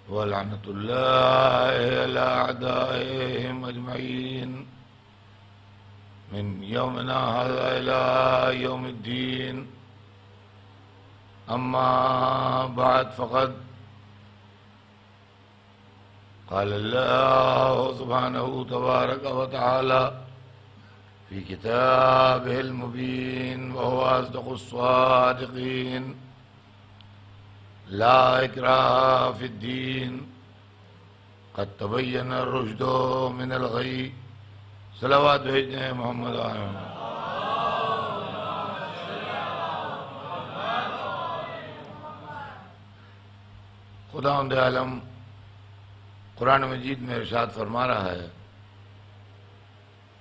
ولعنة الله على أعدائهم أجمعين من يومنا هذا إلى يوم الدين. أما بعد فقد قال الله سبحانه تبارك وتعالى في كتابه المبين وهو أصدق الصادقين لا إكراه في الدين قد تبين الرشد من الغي. صلوات بھیجیں محمد آئے. خداوند عالم قرآن مجید میں ارشاد فرما رہا ہے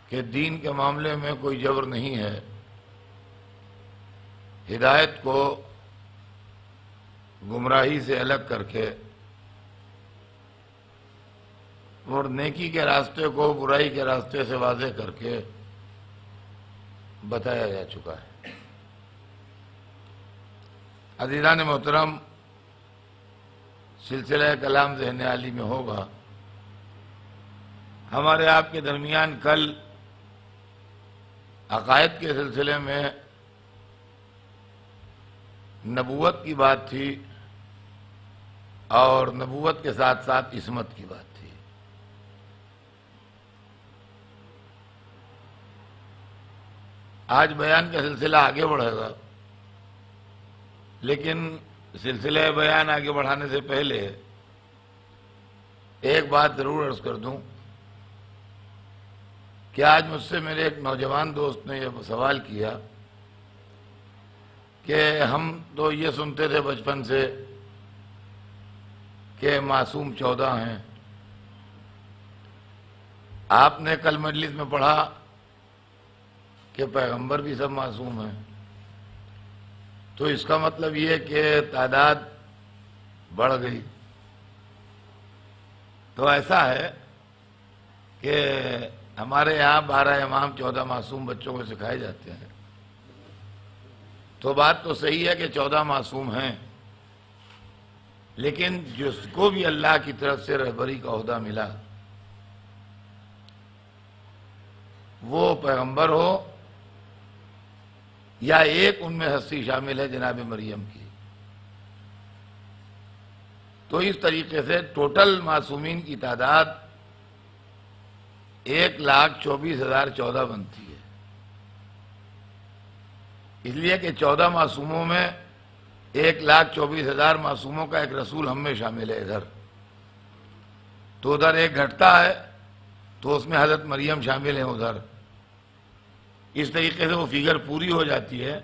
کہ دین کے معاملے میں کوئی جبر نہیں ہے. ہدایت کو گمراہی سے الگ کر کے اور نیکی کے راستے کو برائی کے راستے سے واضح کر کے بتایا جا چکا ہے. عزیزان محترم، سلسلہ کلام ذہن عالی میں ہوگا. ہمارے آپ کے درمیان کل عقائد کے سلسلے میں نبوت کی بات تھی اور نبوت کے ساتھ ساتھ عصمت کی بات تھی. آج بیان کا سلسلہ آگے بڑھے گا، لیکن سلسلہ بیان آگے بڑھانے سے پہلے ایک بات ضرور عرض کر دوں کہ آج مجھ سے میرے ایک نوجوان دوست نے یہ سوال کیا کہ ہم تو یہ سنتے تھے بچپن سے کہ معصوم 14 ہیں. آپ نے کل مجلس میں پڑھا کہ پیغمبر بھی سب معصوم ہیں، تو اس کا مطلب یہ کہ تعداد بڑھ گئی. تو ایسا ہے کہ ہمارے یہاں 12 امام 14 معصوم بچوں کو سکھائے جاتے ہیں. تو بات تو صحیح ہے کہ 14 معصوم ہیں، لیکن جس کو بھی اللہ کی طرف سے رہبری کا عہدہ ملا وہ پیغمبر ہو یا ایک ان میں ہستی شامل ہے جناب مریم کی. تو اس طریقے سے ٹوٹل معصومین کی تعداد 1,24,014 بنتی ہے. اس لیے کہ 14 معصوموں میں 1,24,000 معصوموں کا ایک رسول ہم میں شامل ہے ادھر، تو ادھر ایک گھٹتا ہے تو اس میں حضرت مریم شامل ہیں ادھر. اس طریقے سے وہ فگر پوری ہو جاتی ہے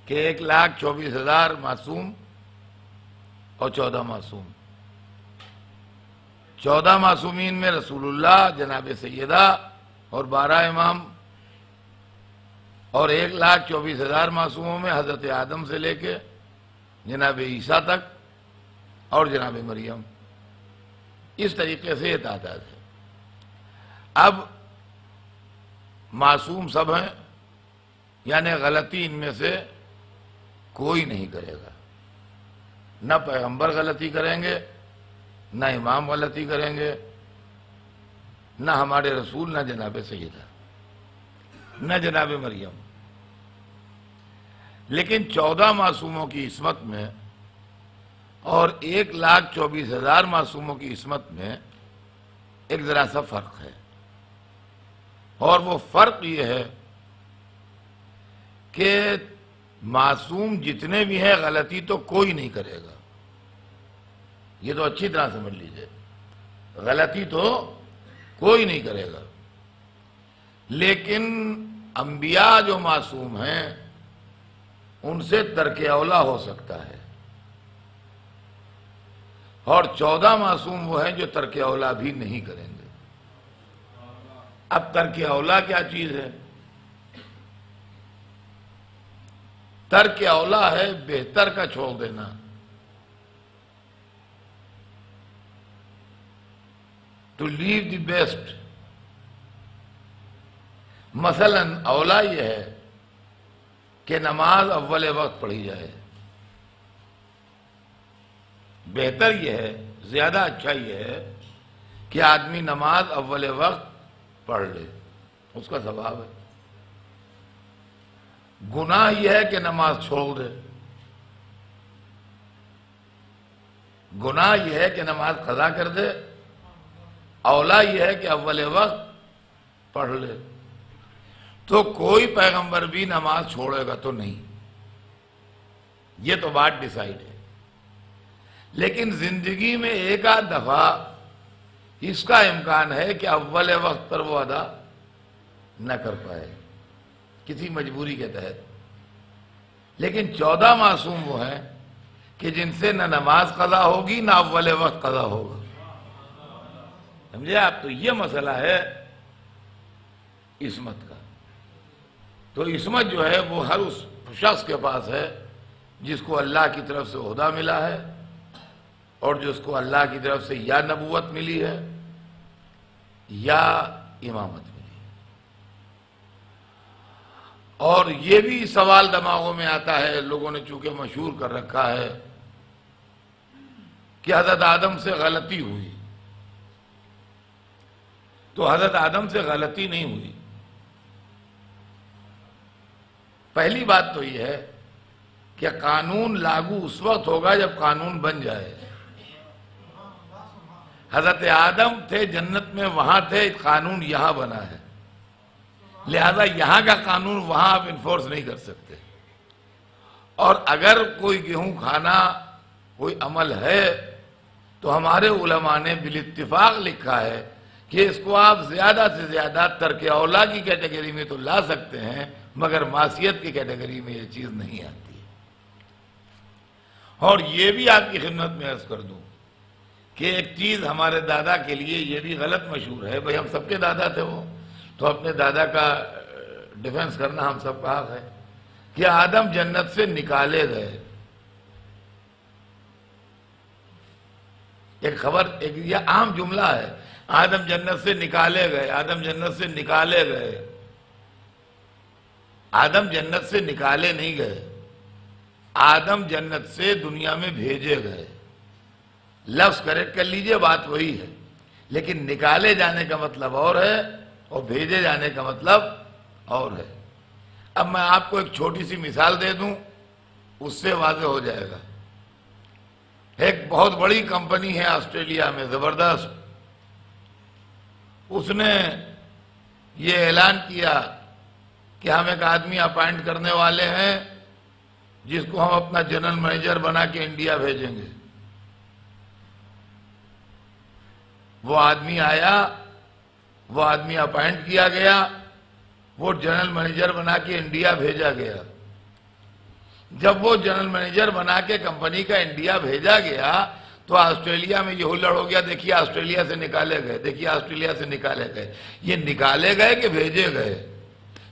کہ 1,24,000 معصوم اور 14 معصوم. 14 معصومین میں رسول اللہ، جناب سیدہ اور 12 امام، اور 1,24,000 معصوموں میں حضرت آدم سے لے کے جناب عیسیٰ تک اور جناب مریم. اس طریقے سے یہ تعداد ہے. اب معصوم سب ہیں، یعنی غلطی ان میں سے کوئی نہیں کرے گا. نہ پیغمبر غلطی کریں گے، نہ امام غلطی کریں گے، نہ ہمارے رسول، نہ جناب سیدہ، نہ جناب مریم. لیکن 14 معصوموں کی عصمت میں اور 1,24,000 معصوموں کی عصمت میں ایک ذرا سا فرق ہے. اور وہ فرق یہ ہے کہ معصوم جتنے بھی ہیں غلطی تو کوئی نہیں کرے گا. یہ تو اچھی طرح سمجھ لیجئے، غلطی تو کوئی نہیں کرے گا، لیکن انبیاء جو معصوم ہیں ان سے ترک اولا ہو سکتا ہے، اور 14 معصوم وہ ہیں جو ترک اولا بھی نہیں کریں گے۔ اب ترک اولا کیا چیز ہے؟ ترک اولا ہے بہتر کا چھوڑ دینا۔ To leave the best. مثلا اولا یہ ہے کہ نماز اول وقت پڑھی جائے، بہتر یہ ہے، زیادہ اچھا یہ ہے کہ آدمی نماز اول وقت پڑھ لے، اس کا ثواب ہے۔ گناہ یہ ہے کہ نماز چھوڑ دے، گناہ یہ ہے کہ نماز قضا کر دے، اولا یہ ہے کہ اول وقت پڑھ لے۔ تو کوئی پیغمبر بھی نماز چھوڑے گا تو نہیں، یہ تو بات ڈیسائیڈ ہے، لیکن زندگی میں ایک آدھ دفعہ اس کا امکان ہے کہ اول وقت پر وہ ادا نہ کر پائے کسی مجبوری کے تحت، لیکن 14 معصوم وہ ہیں کہ جن سے نہ نماز قضا ہوگی نہ اول وقت قضا ہوگا۔ سمجھے آپ؟ تو یہ مسئلہ ہے عصمت کا۔ تو عصمت جو ہے وہ ہر اس شخص کے پاس ہے جس کو اللہ کی طرف سے عہدہ ملا ہے، اور جس کو اللہ کی طرف سے یا نبوت ملی ہے یا امامت ملی ہے۔ اور یہ بھی سوال دماغوں میں آتا ہے، لوگوں نے چونکہ مشہور کر رکھا ہے کہ حضرت آدم سے غلطی ہوئی، تو حضرت آدم سے غلطی نہیں ہوئی۔ پہلی بات تو یہ ہے کہ قانون لاگو اس وقت ہوگا جب قانون بن جائے۔ حضرت آدم تھے جنت میں، وہاں تھے، قانون یہاں بنا ہے، لہذا یہاں کا قانون وہاں آپ انفورس نہیں کر سکتے۔ اور اگر کوئی گیہوں کھانا کوئی عمل ہے تو ہمارے علماء نے بالاتفاق لکھا ہے کہ اس کو آپ زیادہ سے زیادہ ترک اولا کی کیٹیگری میں تو لا سکتے ہیں، مگر معصیت کی کیٹیگری میں یہ چیز نہیں آتی۔ اور یہ بھی آپ کی خدمت میں عرض کر دوں کہ ایک چیز ہمارے دادا کے لیے یہ بھی غلط مشہور ہے، بھئی ہم سب کے دادا تھے وہ، تو اپنے دادا کا ڈیفنس کرنا ہم سب کا حق ہے، کہ آدم جنت سے نکالے گئے۔ ایک خبر، ایک یہ عام جملہ ہے، آدم جنت سے نکالے گئے، آدم جنت سے نکالے گئے۔ آدم جنت سے نکالے نہیں گئے، آدم جنت سے دنیا میں بھیجے گئے۔ لفظ کریکٹ کر لیجئے، بات وہی ہے، لیکن نکالے جانے کا مطلب اور ہے اور بھیجے جانے کا مطلب اور ہے۔ اب میں آپ کو ایک چھوٹی سی مثال دے دوں، اس سے واضح ہو جائے گا۔ ایک بہت بڑی کمپنی ہے آسٹریلیا میں، زبردست، اس نے یہ اعلان کیا کہ ہم ایک آدمی اپائنٹ کرنے والے ہیں جس کو ہم اپنا جنرل مینیجر بنا کے انڈیا بھیجیں گے۔ وہ آدمی آیا، وہ آدمی اپائنٹ کیا گیا، وہ جنرل مینیجر بنا کے انڈیا بھیجا گیا۔ جب وہ جنرل مینیجر بنا کے کمپنی کا انڈیا بھیجا گیا تو آسٹریلیا میں یہ ہلڑ ہو گیا، دیکھیے آسٹریلیا سے نکالے گئے، دیکھیے آسٹریلیا سے نکالے گئے۔ یہ نکالے گئے کہ بھیجے گئے؟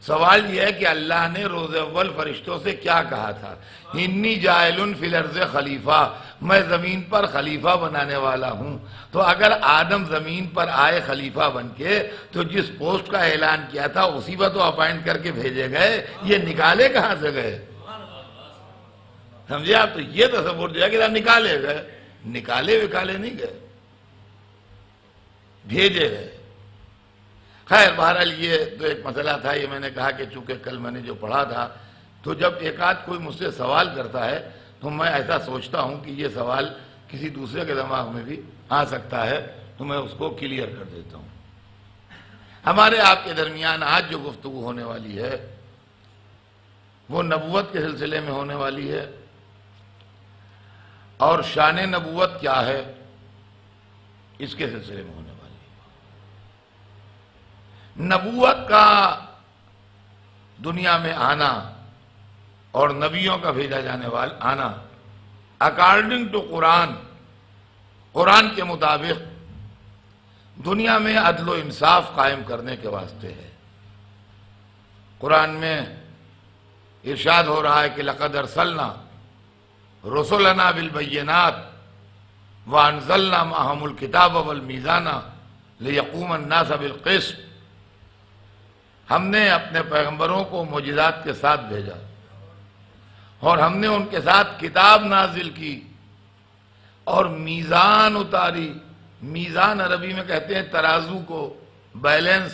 سوال یہ ہے کہ اللہ نے روز اول فرشتوں سے کیا کہا تھا؟ انی جاعل فی الارض خلیفہ، میں زمین پر خلیفہ بنانے والا ہوں۔ تو اگر آدم زمین پر آئے خلیفہ بن کے تو جس پوسٹ کا اعلان کیا تھا اسی پر تو اپائنٹ کر کے بھیجے گئے، یہ نکالے کہاں سے گئے؟ سمجھے آپ؟ تو یہ تصور دیا کہ نکالے گئے، نکالے وکالے نہیں گئے، بھیجے گئے۔ خیر بہرحال یہ تو ایک مسئلہ تھا، یہ میں نے کہا کہ چونکہ کل میں نے جو پڑھا تھا تو جب ایک آدھ کوئی مجھ سے سوال کرتا ہے تو میں ایسا سوچتا ہوں کہ یہ سوال کسی دوسرے کے دماغ میں بھی آ سکتا ہے، تو میں اس کو کلیئر کر دیتا ہوں۔ ہمارے آپ کے درمیان آج جو گفتگو ہونے والی ہے وہ نبوت کے سلسلے میں ہونے والی ہے، اور شان نبوت کیا ہے اس کے سلسلے میں ہونے والی نبوت کا دنیا میں آنا اور نبیوں کا بھیجا جانے والا آنا اکارڈنگ ٹو قرآن کے مطابق دنیا میں عدل و انصاف قائم کرنے کے واسطے ہے۔ قرآن میں ارشاد ہو رہا ہے کہ لقد ارسلنا رسلنا بالبینات وانزلنا معهم الکتاب والمیزان لیقوم الناس بالقسط، ہم نے اپنے پیغمبروں کو معجزات کے ساتھ بھیجا اور ہم نے ان کے ساتھ کتاب نازل کی اور میزان اتاری۔ میزان عربی میں کہتے ہیں ترازو کو، بیلنس۔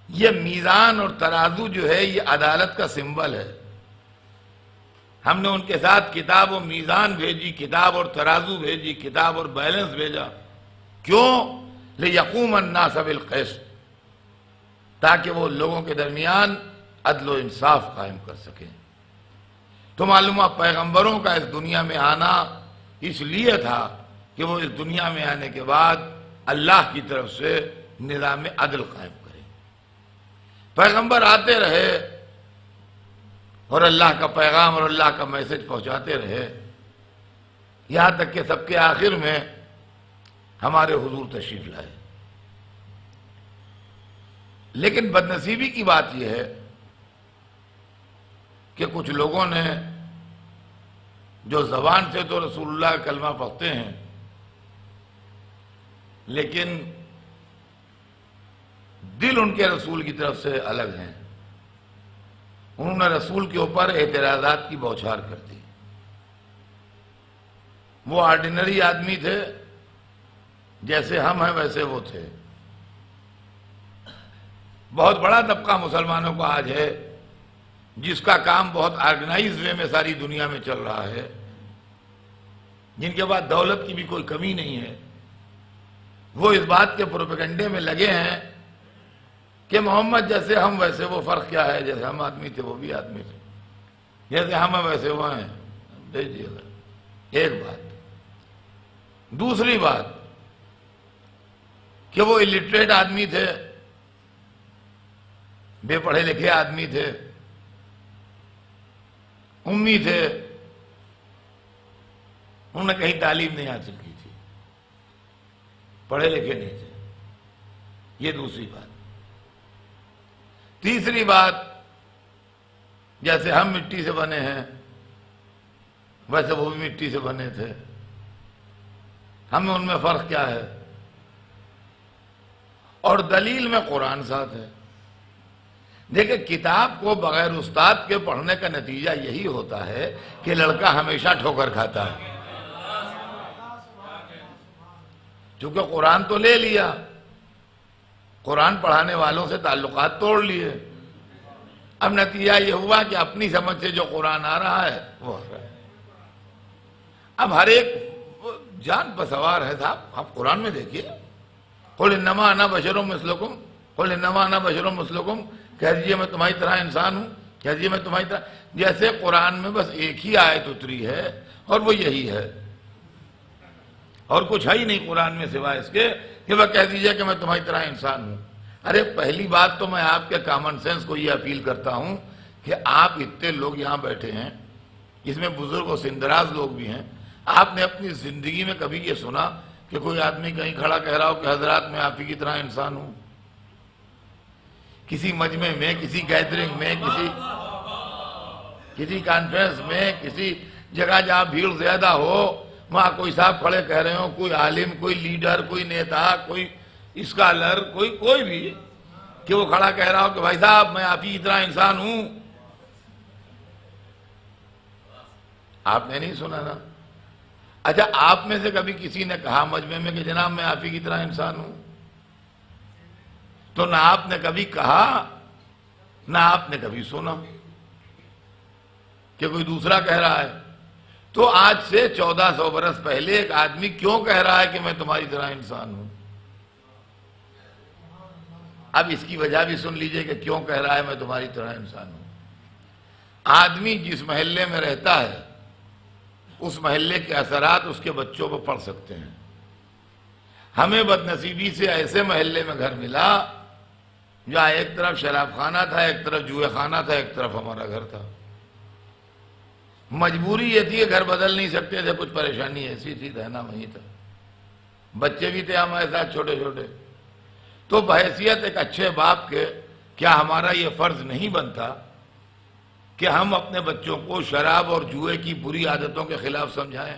یہ میزان اور ترازو جو ہے یہ عدالت کا سمبل ہے۔ ہم نے ان کے ساتھ کتاب و میزان بھیجی، کتاب اور ترازو بھیجی، کتاب اور بیلنس بھیجا۔ کیوں؟ لِيَقُومَ النَّاسَ بِالْقِسْطِ، تاکہ وہ لوگوں کے درمیان عدل و انصاف قائم کر سکیں۔ تو معلوم ہے پیغمبروں کا اس دنیا میں آنا اس لیے تھا کہ وہ اس دنیا میں آنے کے بعد اللہ کی طرف سے نظام عدل قائم کرے۔ پیغمبر آتے رہے اور اللہ کا پیغام اور اللہ کا میسج پہنچاتے رہے، یہاں تک کہ سب کے آخر میں ہمارے حضور تشریف لائے۔ لیکن بدنصیبی کی بات یہ ہے کہ کچھ لوگوں نے جو زبان سے تو رسول اللہ کا کلمہ پڑھتے ہیں لیکن دل ان کے رسول کی طرف سے الگ ہیں، انہوں نے رسول کے اوپر اعتراضات کی بوچھار کر دی۔ وہ آرڈینری آدمی تھے، جیسے ہم ہیں ویسے وہ تھے۔ بہت بڑا طبقہ مسلمانوں کا آج ہے جس کا کام بہت آرگنائز وے میں ساری دنیا میں چل رہا ہے، جن کے بعد دولت کی بھی کوئی کمی نہیں ہے۔ وہ اس بات کے پروپیگنڈے میں لگے ہیں کہ محمد جیسے ہم ویسے وہ، فرق کیا ہے؟ جیسے ہم آدمی تھے وہ بھی آدمی تھے، جیسے ہم ہیں ویسے وہ ہیں، بھیجیے گا۔ ایک بات۔ دوسری بات کہ وہ الٹریٹ آدمی تھے، بے پڑھے لکھے آدمی تھے، امی تھے، انہوں نے کہیں تعلیم نہیں حاصل کی تھی، پڑھے لکھے نہیں تھے۔ یہ دوسری بات۔ تیسری بات، جیسے ہم مٹی سے بنے ہیں ویسے وہ بھی مٹی سے بنے تھے، ہمیں ان میں فرق کیا ہے؟ اور دلیل میں قرآن ساتھ ہے۔ دیکھیں کتاب کو بغیر استاد کے پڑھنے کا نتیجہ یہی ہوتا ہے کہ لڑکا ہمیشہ ٹھوکر کھاتا ہے۔ چونکہ قرآن تو لے لیا، قرآن پڑھانے والوں سے تعلقات توڑ لیے، اب نتیجہ یہ ہوا کہ اپنی سمجھ سے جو قرآن آ رہا ہے وہ آ رہا ہے۔ اب ہر ایک جان پر سوار ہے صاحب۔ آپ قرآن میں دیکھیے، قُلْ إِنَّمَا أَنَا بَشَرٌ مِثْلُكُمْ، قُلْ إِنَّمَا أَنَا بَشَرٌ مِثْلُكُمْ، کہہ دیجئے میں تمہاری طرح انسان ہوں، کہہ دیجئے میں تمہاری طرح۔ جیسے قرآن میں بس ایک ہی آیت اتری ہے اور وہ یہی ہے، اور کچھ ہے ہی نہیں قرآن میں سوائے اس کے کہ وہ کہہ دیجئے کہ میں تمہاری طرح انسان ہوں۔ ارے پہلی بات تو میں آپ کے کامن سینس کو یہ اپیل کرتا ہوں کہ آپ اتنے لوگ یہاں بیٹھے ہیں، اس میں بزرگ و سندراز لوگ بھی ہیں، آپ نے اپنی زندگی میں کبھی یہ سنا کہ کوئی آدمی کہیں کھڑا کہہ رہا ہو کہ حضرات میں آپ ہی کی طرح انسان ہوں؟ کسی مجمع میں، کسی گیدرنگ میں، کسی کانفرنس میں، کسی جگہ جہاں بھیڑ زیادہ ہو، وہاں کوئی صاحب کھڑے کہہ رہے ہوں، کوئی عالم، کوئی لیڈر، کوئی نیتا، کوئی اسکالر، کوئی بھی، کہ وہ کھڑا کہہ رہا ہو کہ بھائی صاحب میں آپ ہی کی طرح انسان ہوں۔ آپ نے نہیں سنا نا؟ اچھا آپ میں سے کبھی کسی نے کہا مجمع میں کہ جناب میں آپ ہی کی طرح انسان ہوں؟ تو نہ آپ نے کبھی کہا نہ آپ نے کبھی سنا کہ کوئی دوسرا کہہ رہا ہے۔ تو آج سے 1400 برس پہلے ایک آدمی کیوں کہہ رہا ہے کہ میں تمہاری طرح انسان ہوں؟ اب اس کی وجہ بھی سن لیجئے کہ کیوں کہہ رہا ہے میں تمہاری طرح انسان ہوں۔ آدمی جس محلے میں رہتا ہے اس محلے کے اثرات اس کے بچوں پر پڑ سکتے ہیں۔ ہمیں بدنصیبی سے ایسے محلے میں گھر ملا جہاں ایک طرف شراب خانہ تھا، ایک طرف جوئے خانہ تھا، ایک طرف ہمارا گھر تھا۔ مجبوری یہ تھی کہ گھر بدل نہیں سکتے تھے، کچھ پریشانی ایسی تھی، رہنا وہیں تھا، بچے بھی تھے ہمارے ساتھ چھوٹے چھوٹے۔ تو بحیثیت ایک اچھے باپ کے کیا ہمارا یہ فرض نہیں بنتا کہ ہم اپنے بچوں کو شراب اور جوئے کی بری عادتوں کے خلاف سمجھائیں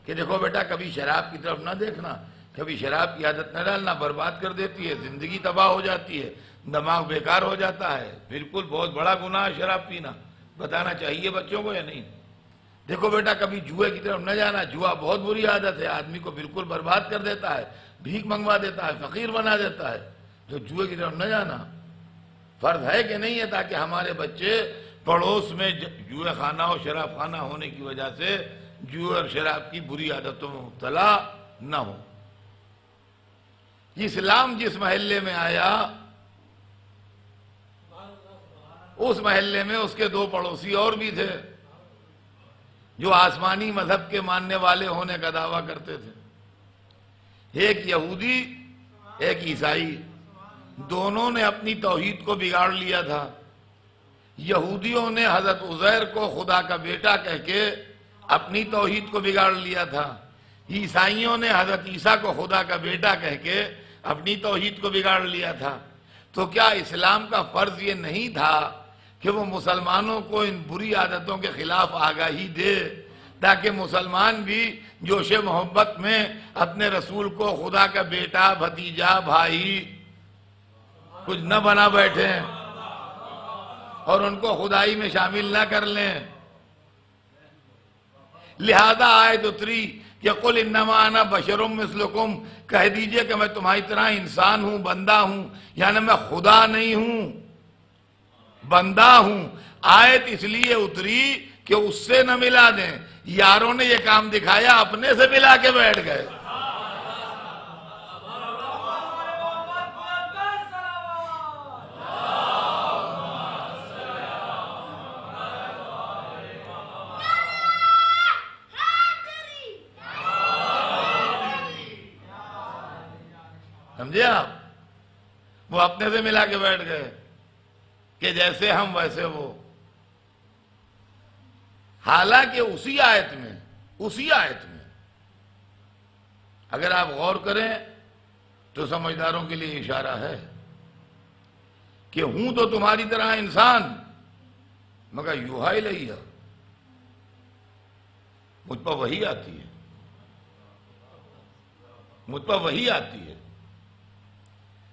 کہ دیکھو بیٹا کبھی شراب کی طرف نہ دیکھنا، کبھی شراب کی عادت نہ ڈالنا، برباد کر دیتی ہے، زندگی تباہ ہو جاتی ہے، دماغ بیکار ہو جاتا ہے، بالکل بہت بڑا گناہ ہے شراب پینا۔ بتانا چاہیے بچوں کو یا نہیں؟ دیکھو بیٹا کبھی جوئے کی طرف نہ جانا، جوا بہت بری عادت ہے، آدمی کو بالکل برباد کر دیتا ہے، بھیک منگوا دیتا ہے، فقیر بنا دیتا ہے، تو جوئے کی طرف نہ جانا فرض ہے کہ نہیں ہے، تاکہ ہمارے بچے پڑوس میں جوئے خانہ اور شراب خانہ ہونے کی وجہ سے جوئے اور شراب کی بری عادتوں میں مبتلا نہ ہو۔ اسلام جس محلے میں آیا اس محلے میں اس کے دو پڑوسی اور بھی تھے جو آسمانی مذہب کے ماننے والے ہونے کا دعویٰ کرتے تھے، ایک یہودی ایک عیسائی، دونوں نے اپنی توحید کو بگاڑ لیا تھا۔ یہودیوں نے حضرت عزیر کو خدا کا بیٹا کہہ کے اپنی توحید کو بگاڑ لیا تھا، عیسائیوں نے حضرت عیسیٰ کو خدا کا بیٹا کہہ کے اپنی توحید کو بگاڑ لیا تھا۔ تو کیا اسلام کا فرض یہ نہیں تھا کہ وہ مسلمانوں کو ان بری عادتوں کے خلاف آگاہی دے تاکہ مسلمان بھی جوش محبت میں اپنے رسول کو خدا کا بیٹا، بھتیجا، بھائی کچھ نہ بنا بیٹھیں اور ان کو خدائی میں شامل نہ کر لیں؟ لہذا آیت اتری کہ قل انما انا بشر مثلکم، کہہ دیجئے کہ میں تمہاری طرح انسان ہوں، بندہ ہوں، یعنی میں خدا نہیں ہوں، بندہ ہوں۔ آیت اس لیے اتری کہ اس سے نہ ملا دیں، یاروں نے یہ کام دکھایا اپنے سے ملا کے بیٹھ گئے۔ سمجھے آپ؟ وہ اپنے سے ملا کے بیٹھ گئے کہ جیسے ہم ویسے وہ۔ حالانکہ اسی آیت میں اگر آپ غور کریں تو سمجھداروں کے لیے اشارہ ہے کہ ہوں تو تمہاری طرح انسان مگر یوحا الیہ، مجھ پر وحی آتی ہے، مجھ پر وحی آتی ہے۔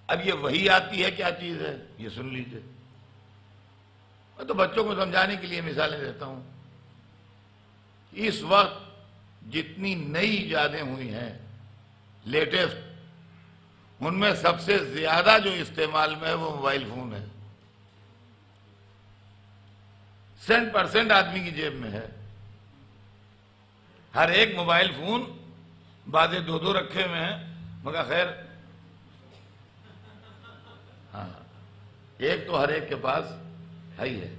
اب یہ وحی آتی ہے کیا چیز ہے یہ سن لیجئے۔ میں تو بچوں کو سمجھانے کے لیے مثالیں دیتا ہوں۔ اس وقت جتنی نئی ایجادیں ہوئی ہیں لیٹسٹ، ان میں سب سے زیادہ جو استعمال میں ہے وہ موبائل فون ہے۔ 100% آدمی کی جیب میں ہے، ہر ایک موبائل فون، بعضے دو دو رکھے ہوئے ہیں مگر خیر ہاں ایک تو ہر ایک کے پاس ہے ہی ہے۔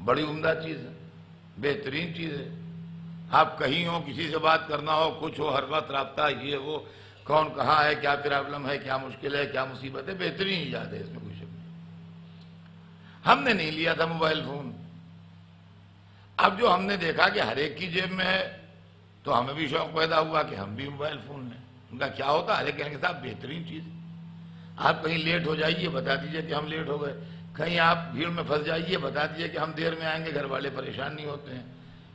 بڑی عمدہ چیز ہے، بہترین چیز ہے۔ آپ کہیں ہو، کسی سے بات کرنا ہو، کچھ ہو، ہر وقت رابطہ، یہ وہ، کون کہاں ہے، کیا پرابلم ہے، کیا مشکل ہے، کیا مصیبت ہے، بہترین ایجاد ہے، اس میں کوئی شک نہیں۔ ہم نے نہیں لیا تھا موبائل فون، اب جو ہم نے دیکھا کہ ہر ایک کی جیب میں ہے تو ہمیں بھی شوق پیدا ہوا کہ ہم بھی موبائل فون لیں۔ ان کا کیا ہوتا، ہر ایک کہنے کے ساتھ بہترین چیز۔ آپ کہیں لیٹ ہو جائیے بتا دیجئے کہ ہم لیٹ ہو گئے، کہیں آپ بھیڑ میں پھنس جائیے بتا دیجئے کہ ہم دیر میں آئیں گے، گھر والے پریشان نہیں ہوتے ہیں۔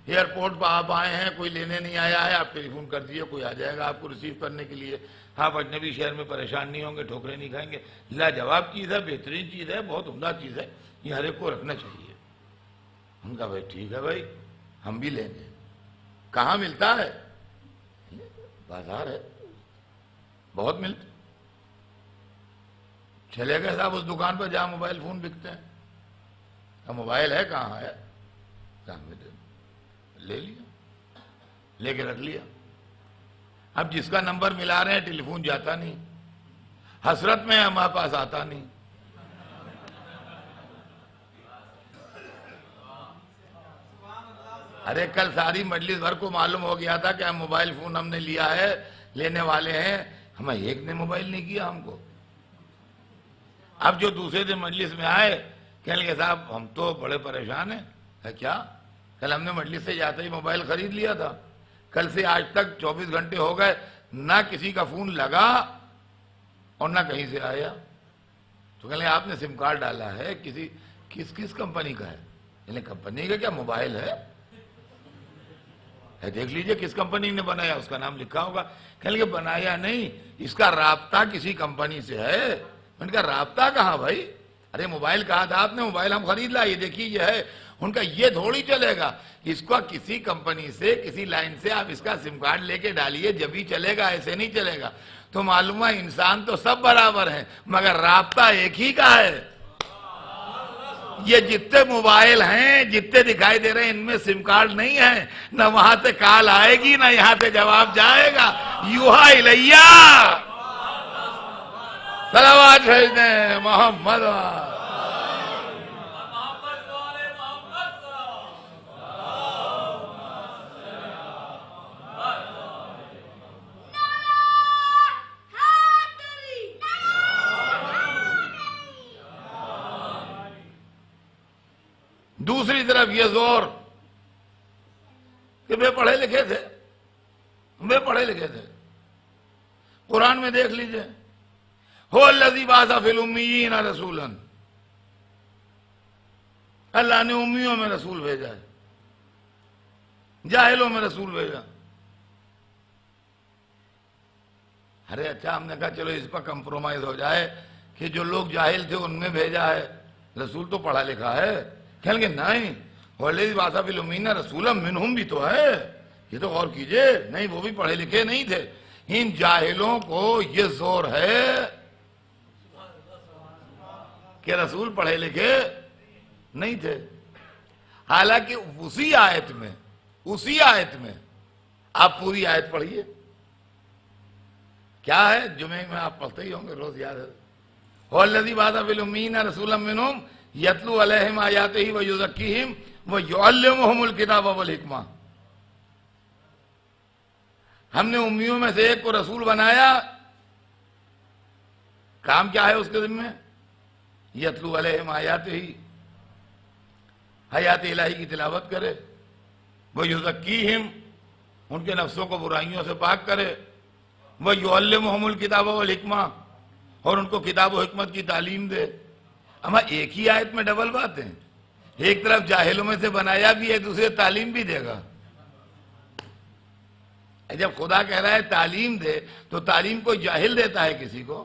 ایئرپورٹ پہ آپ آئے ہیں، کوئی لینے نہیں آیا ہے، آپ ٹیلی فون کر دیجئے، کوئی آ جائے گا آپ کو ریسیو کرنے کے لیے۔ آپ اجنبی شہر میں پریشان نہیں ہوں گے، ٹھوکریں نہیں کھائیں گے۔ لاجواب چیز ہے، بہترین چیز ہے، بہت عمدہ چیز ہے، یہ ہر ایک کو رکھنا چاہیے۔ ہم کہا بھائی ٹھیک ہے بھائی، ہم بھی لیں گے۔ کہاں ملتا ہے؟ بازار ہے، بہت ملتا۔ چلے گئے صاحب اس دکان پہ جہاں موبائل فون بکتے ہیں۔ اب موبائل ہے کہاں ہے؟ لے لیا، لے کے رکھ لیا۔ اب جس کا نمبر ملا رہے ہیں ٹیلی فون جاتا نہیں، حسرت میں ہمارے پاس آتا نہیں۔ ارے کل ساری مجلس بھر کو معلوم ہو گیا تھا کہ موبائل فون ہم نے لیا ہے، لینے والے ہیں، ہمیں ایک نے موبائل نہیں کیا ہم کو۔ اب جو دوسرے دن مجلس میں آئے کہنے لگے صاحب ہم تو بڑے پریشان ہیں۔ ہے کیا؟ کل ہم نے مجلس سے جاتے ہی موبائل خرید لیا تھا، کل سے آج تک 24 گھنٹے ہو گئے نہ کسی کا فون لگا اور نہ کہیں سے آیا۔ تو کہنے لگے آپ نے سم کارڈ ڈالا ہے کس کمپنی کا ہے؟ یعنی کمپنی کا کیا موبائل ہے؟ دیکھ لیجئے کس کمپنی نے بنایا، اس کا نام لکھا ہوگا۔ کہنے لگے بنایا نہیں، اس کا رابطہ کسی کمپنی سے ہے۔ میں نے کہا رابطہ کہاں بھائی؟ ارے موبائل کہا تھا آپ نے، موبائل ہم خرید لائے، یہ دیکھیے یہ ہے۔ ان کا یہ تھوڑی چلے گا، اس کو کسی کمپنی سے کسی لائن سے آپ اس کا سم کارڈ لے کے ڈالیے جبھی چلے گا، ایسے نہیں چلے گا۔ تو معلوم ہے انسان تو سب برابر ہیں مگر رابطہ ایک ہی کا ہے۔ یہ جتنے موبائل ہیں جتنے دکھائی دے رہے ہیں ان میں سم کارڈ نہیں ہے، نہ وہاں سے کال آئے گی نہ یہاں سے جواب جائے گا۔ یوہا الیہ صلوات بھیجنے محمد۔ دوسری طرف یہ زور کہ بے پڑھے لکھے تھے، قرآن میں دیکھ لیجئے، هو الذی بعث فی الامیین رسولا، اللہ نے امیوں میں رسول بھیجا ہے، جاہلوں میں رسول بھیجا۔ ارے اچھا ہم نے کہا چلو اس پر کمپرومائز ہو جائے کہ جو لوگ جاہل تھے ان میں بھیجا ہے، رسول تو پڑھا لکھا ہے۔ کہیں گے نہیں، وَالَّذِي بَعَثَ فِي الْأُمِّيِّينَ رَسُولًا مِّنْهُمْ بھی تو ہے، یہ تو غور کیجئے، نہیں وہ بھی پڑھے لکھے نہیں تھے۔ ان جاہلوں کو یہ زور ہے کہ رسول پڑھے لکھے نہیں تھے، حالانکہ اسی آیت میں آپ پوری آیت پڑھیے، کیا ہے؟ جمعے میں آپ پڑھتے ہی ہوں گے، روز یاد ہے، هو الذی بعث فی الامیین رسولا منہم یتلو علیہم آیاتہ ویزکیہم ویعلمہم الکتاب والحکمہ۔ ہم نے امیوں میں سے ایک کو رسول بنایا، کام کیا ہے اس کے ذمہ؟ یتلو علیہم آیاتہ، آیات الہی کی تلاوت کرے، ویزکیہم، ان کے نفسوں کو برائیوں سے پاک کرے، وَيُعَلِّمُهُمُ الْكِتَابَ وَالْحِکْمَةَ، اور ان کو کتاب و حکمت کی تعلیم دے۔ اما ایک ہی آیت میں ڈبل بات ہے، ایک طرف جاہلوں میں سے بنایا بھی ہے، دوسرے تعلیم بھی دے گا۔ جب خدا کہہ رہا ہے تعلیم دے تو تعلیم کوئی جاہل دیتا ہے کسی کو؟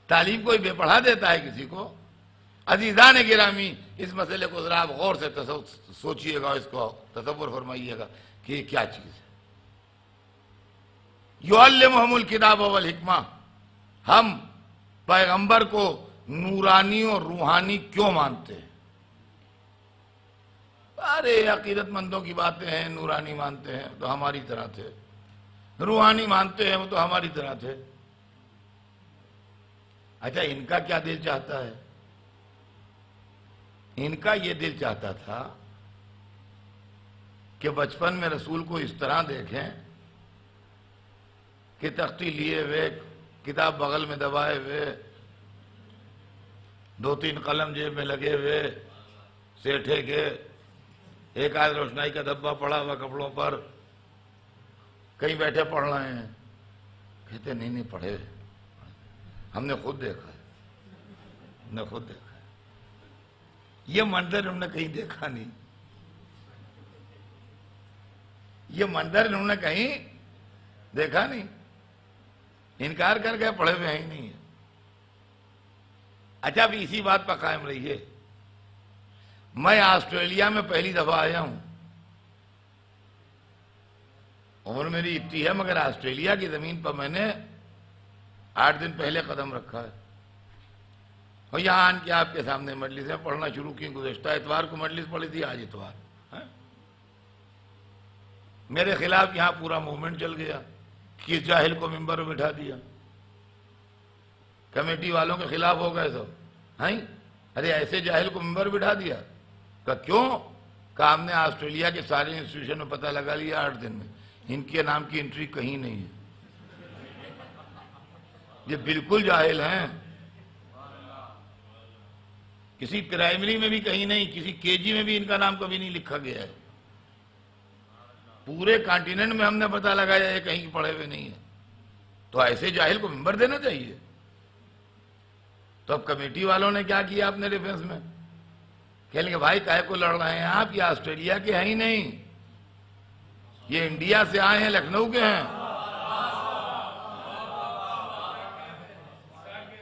تعلیم کوئی بے پڑھا دیتا ہے کسی کو؟ عزیزان گرامی اس مسئلے کو ذرا آپ غور سے سوچئے گا، اس کو تصور فرمائیے گا کہ یہ کیا چیز ہے۔ یعلمہم الکتاب والحکمہ، ہم پیغمبر کو نورانی اور روحانی کیوں مانتے ہیں؟ ارے عقیدت مندوں کی باتیں ہیں، نورانی مانتے ہیں تو ہماری طرح تھے، روحانی مانتے ہیں وہ تو ہماری طرح تھے۔ اچھا ان کا کیا دل چاہتا ہے؟ ان کا یہ دل چاہتا تھا کہ بچپن میں رسول کو اس طرح دیکھیں کہ تختی لیے ہوئے، کتاب بغل میں دبائے ہوئے، 2-3 قلم جیب میں لگے ہوئے، سیٹھے کے ایک آدھ روشنائی کا ڈبہ پڑا ہوا کپڑوں پر، کہیں بیٹھے پڑھ رہے ہیں، کہتے نہیں پڑھے، ہم نے خود دیکھا ہے، یہ منظر انہوں نے کہیں دیکھا نہیں، یہ منظر انہوں نے کہیں دیکھا نہیں، انکار کر کے پڑھے ہوئے ہی نہیں ہے۔ اچھا اب اسی بات پر قائم رہیے، میں آسٹریلیا میں پہلی دفعہ آیا ہوں، عمر میری اتنی ہے مگر آسٹریلیا کی زمین پر میں نے 8 دن پہلے قدم رکھا ہے، اور یہاں آن کے آپ کے سامنے مجلسیں پڑھنا شروع کی۔ گزشتہ اتوار کو مجلس پڑھی تھی، آج اتوار، میرے خلاف یہاں پورا موومنٹ چل گیا، کس جاہل کو ممبر میں بٹھا دیا، کمیٹی والوں کے خلاف ہو گئے سب، ارے ایسے جاہل کو ممبر بٹھا دیا، کہ کیوں؟ کہا ہم نے آسٹریلیا کے سارے انسٹیٹیوشن میں پتہ لگا لیا 8 دن میں، ان کے نام کی انٹری کہیں نہیں ہے۔ یہ بالکل جاہل ہیں، کسی پرائمری میں بھی کہیں نہیں، کسی کے جی میں بھی ان کا نام کبھی نہیں لکھا گیا ہے۔ پورے کانٹیننٹ میں ہم نے پتہ لگایا یہ کہیں پڑھے ہوئے نہیں ہے۔ تو ایسے جاہل کو ممبر دینا چاہیے۔ تو اب کمیٹی والوں نے کیا کیا اپنے ڈیفنس میں؟ کہنے کہ بھائی کاہے کو لڑ رہے ہیں آپ، یہ آسٹریلیا کے ہیں ہی نہیں، یہ انڈیا سے آئے ہیں، لکھنؤ کے ہیں۔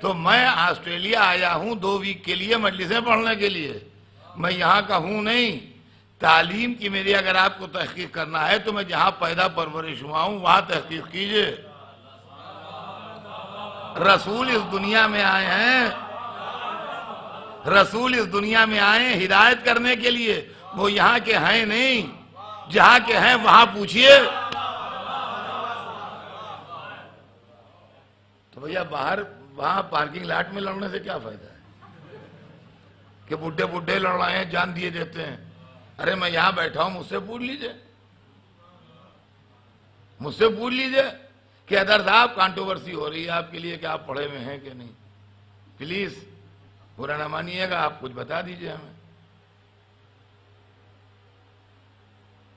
تو میں آسٹریلیا آیا ہوں 2 ویک کے لیے مجلسیں پڑھنے کے لیے، میں یہاں کا ہوں نہیں۔ تعلیم کی میری اگر آپ کو تحقیق کرنا ہے تو میں جہاں پیدا پرورش ہوا ہوں وہاں تحقیق کیجئے۔ رسول اس دنیا میں آئے ہیں، رسول اس دنیا میں آئے ہیں ہدایت کرنے کے لیے، وہ یہاں کے ہیں نہیں، جہاں کے ہیں وہاں پوچھئے۔ تو بھیا باہر وہاں پارکنگ لاٹ میں لڑنے سے کیا فائدہ ہے کہ بڈھے بڈھے لڑ رہے ہیں، جان دیے دیتے ہیں۔ ارے میں یہاں بیٹھا ہوں، مجھ سے پوچھ لیجئے، مجھ سے پوچھ لیجئے کہ ادر صاحب کانٹروورسی ہو رہی ہے آپ کے لیے کہ آپ پڑھے ہوئے ہیں کہ نہیں، پلیز برا نہ مانیے گا، آپ کچھ بتا دیجئے ہمیں۔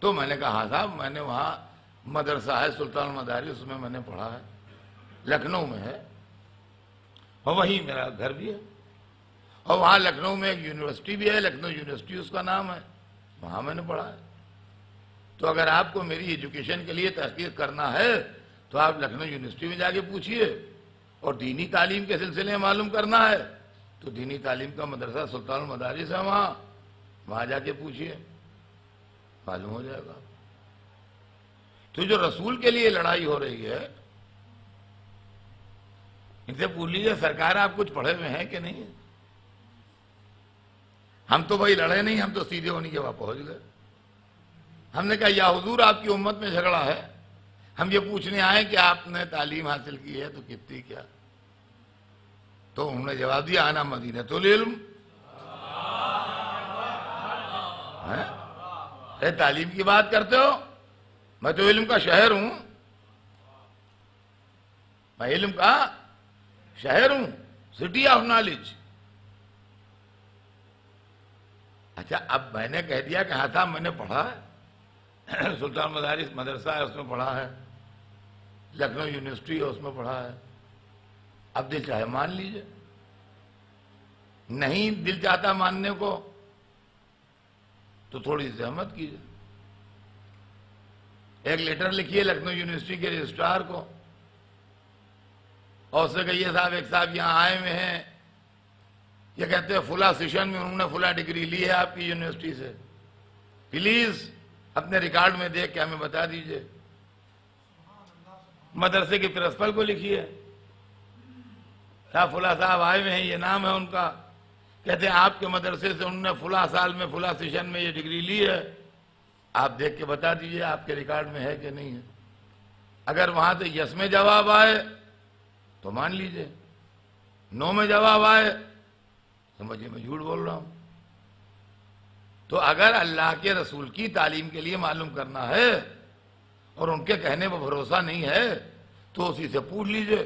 تو میں نے کہا ہاں صاحب میں نے وہاں مدرسہ ہے سلطان المدارس، اس میں میں نے پڑھا ہے، لکھنؤ میں ہے، اور وہیں میرا گھر بھی ہے، اور وہاں لکھنؤ میں ایک یونیورسٹی بھی ہے، لکھنؤ یونیورسٹی اس کا نام ہے، وہاں میں نے پڑھا ہے۔ تو اگر آپ کو میری ایجوکیشن کے لیے تحقیق کرنا ہے تو آپ لکھنؤ یونیورسٹی میں جا کے پوچھئے، اور دینی تعلیم کے سلسلے میں معلوم کرنا ہے تو دینی تعلیم کا مدرسہ سلطان المدارس ہے، وہاں جا کے پوچھئے، معلوم ہو جائے گا۔ تو جو رسول کے لیے لڑائی ہو رہی ہے، ان سے پوچھ لیجئے سرکار آپ کچھ پڑھے ہوئے ہیں کہ نہیں؟ ہم تو بھائی لڑے نہیں، ہم تو سیدھے ہونی کے وہاں پہنچ گئے۔ ہم نے کہا یا حضور آپ کی امت میں جھگڑا ہے، ہم یہ پوچھنے آئے کہ آپ نے تعلیم حاصل کی ہے تو کتنی کیا؟ تو انہوں نے جواب دیا انا مدینۃ العلم۔ اے تعلیم کی بات کرتے ہو، میں تو علم کا شہر ہوں، میں علم کا شہر ہوں، سٹی آف نالج۔ اچھا اب میں نے کہہ دیا کہ ہاں صاحب میں نے پڑھا ہے، سلطان مدارس مدرسہ ہے اس میں پڑھا ہے، لکھنؤ یونیورسٹی ہے اس میں پڑھا ہے، اب دل چاہے مان لیجئے، نہیں دل چاہتا ماننے کو تو تھوڑی زحمت کیجئے، ایک لیٹر لکھیے لکھنؤ یونیورسٹی کے رجسٹرار کو، اور اس سے کہیے صاحب ایک صاحب یہاں آئے ہوئے ہیں، یہ کہتے ہیں فلاں سیشن میں انہوں نے فلاں ڈگری لی ہے آپ کی یونیورسٹی سے، پلیز اپنے ریکارڈ میں دیکھ کے ہمیں بتا دیجئے۔ مدرسے کے پرنسپل کو لکھیے، صاحب فلاں صاحب آئے ہوئے ہیں، یہ نام ہے ان کا، کہتے ہیں آپ کے مدرسے سے انہوں نے فلاں سال میں فلاں سیشن میں یہ ڈگری لی ہے، آپ دیکھ کے بتا دیجئے آپ کے ریکارڈ میں ہے کہ نہیں ہے۔ اگر وہاں سے یس میں جواب آئے تو مان لیجئے، نو میں جواب آئے سمجھے میں جھوٹ بول رہا ہوں۔ تو اگر اللہ کے رسول کی تعلیم کے لیے معلوم کرنا ہے اور ان کے کہنے پر بھروسہ نہیں ہے تو اسی سے پوچھ لیجئے،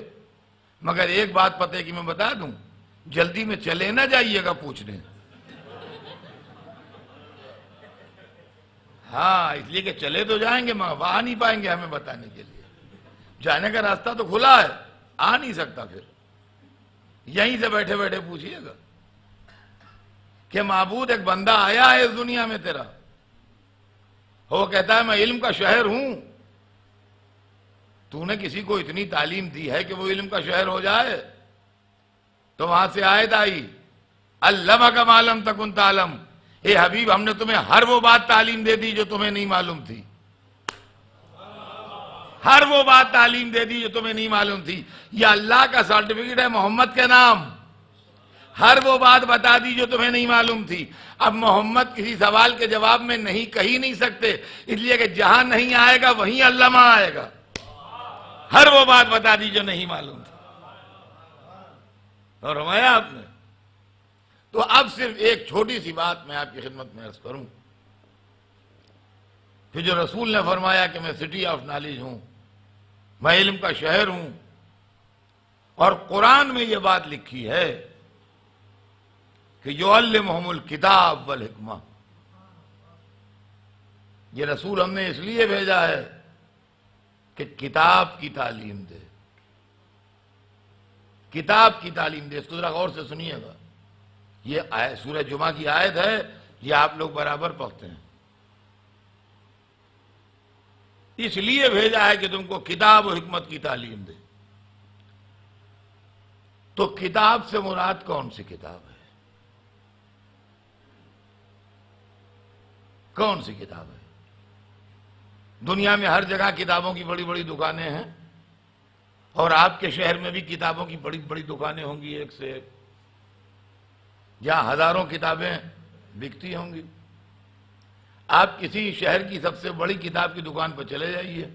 مگر ایک بات پتہ کہ میں بتا دوں، جلدی میں چلے نہ جائیے گا پوچھنے، ہاں اس لیے کہ چلے تو جائیں گے مگر وہاں نہیں پائیں گے ہمیں بتانے کے لیے، جانے کا راستہ تو کھلا ہے، آ نہیں سکتا، پھر یہیں سے بیٹھے بیٹھے پوچھئے گا کہ معبود ایک بندہ آیا ہے اس دنیا میں تیرا، وہ کہتا ہے میں علم کا شہر ہوں، تو نے کسی کو اتنی تعلیم دی ہے کہ وہ علم کا شہر ہو جائے؟ تو وہاں سے آیت آئی علمک ما لم تکن تعلم، اے حبیب ہم نے تمہیں ہر وہ بات تعلیم دے دی جو تمہیں نہیں معلوم تھی، ہر وہ بات تعلیم دے دی جو تمہیں نہیں معلوم تھی، یہ اللہ کا سرٹیفکیٹ ہے محمد کے نام، ہر وہ بات بتا دی جو تمہیں نہیں معلوم تھی۔ اب محمد کسی سوال کے جواب میں نہیں کہی نہیں سکتے، اس لیے کہ جہاں نہیں آئے گا وہیں علامہ آئے گا، ہر وہ بات بتا دی جو نہیں معلوم تھی، اور فرمایا آپ نے۔ تو اب صرف ایک چھوٹی سی بات میں آپ کی خدمت میں عرض کروں پھر جو رسول نے فرمایا کہ میں سٹی آف نالج ہوں، میں علم کا شہر ہوں، اور قرآن میں یہ بات لکھی ہے کہ یعلمہم الکتاب والحکمہ، یہ رسول ہم نے اس لیے بھیجا ہے کہ کتاب کی تعلیم دے، کتاب کی تعلیم دے۔ اس کو ذرا غور سے سنیے گا، یہ سورہ جمعہ کی آیت ہے، یہ آپ لوگ برابر پڑھتے ہیں۔ اس لیے بھیجا ہے کہ تم کو کتاب و حکمت کی تعلیم دے۔ تو کتاب سے مراد کون سی کتاب ہے؟ کون سی کتاب ہے؟ دنیا میں ہر جگہ کتابوں کی بڑی بڑی دکانیں ہیں، اور آپ کے شہر میں بھی کتابوں کی بڑی بڑی دکانیں ہوں گی، ایک سے ایک، جہاں ہزاروں کتابیں بکتی ہوں گی۔ آپ کسی شہر کی سب سے بڑی کتاب کی دکان پر چلے جائیے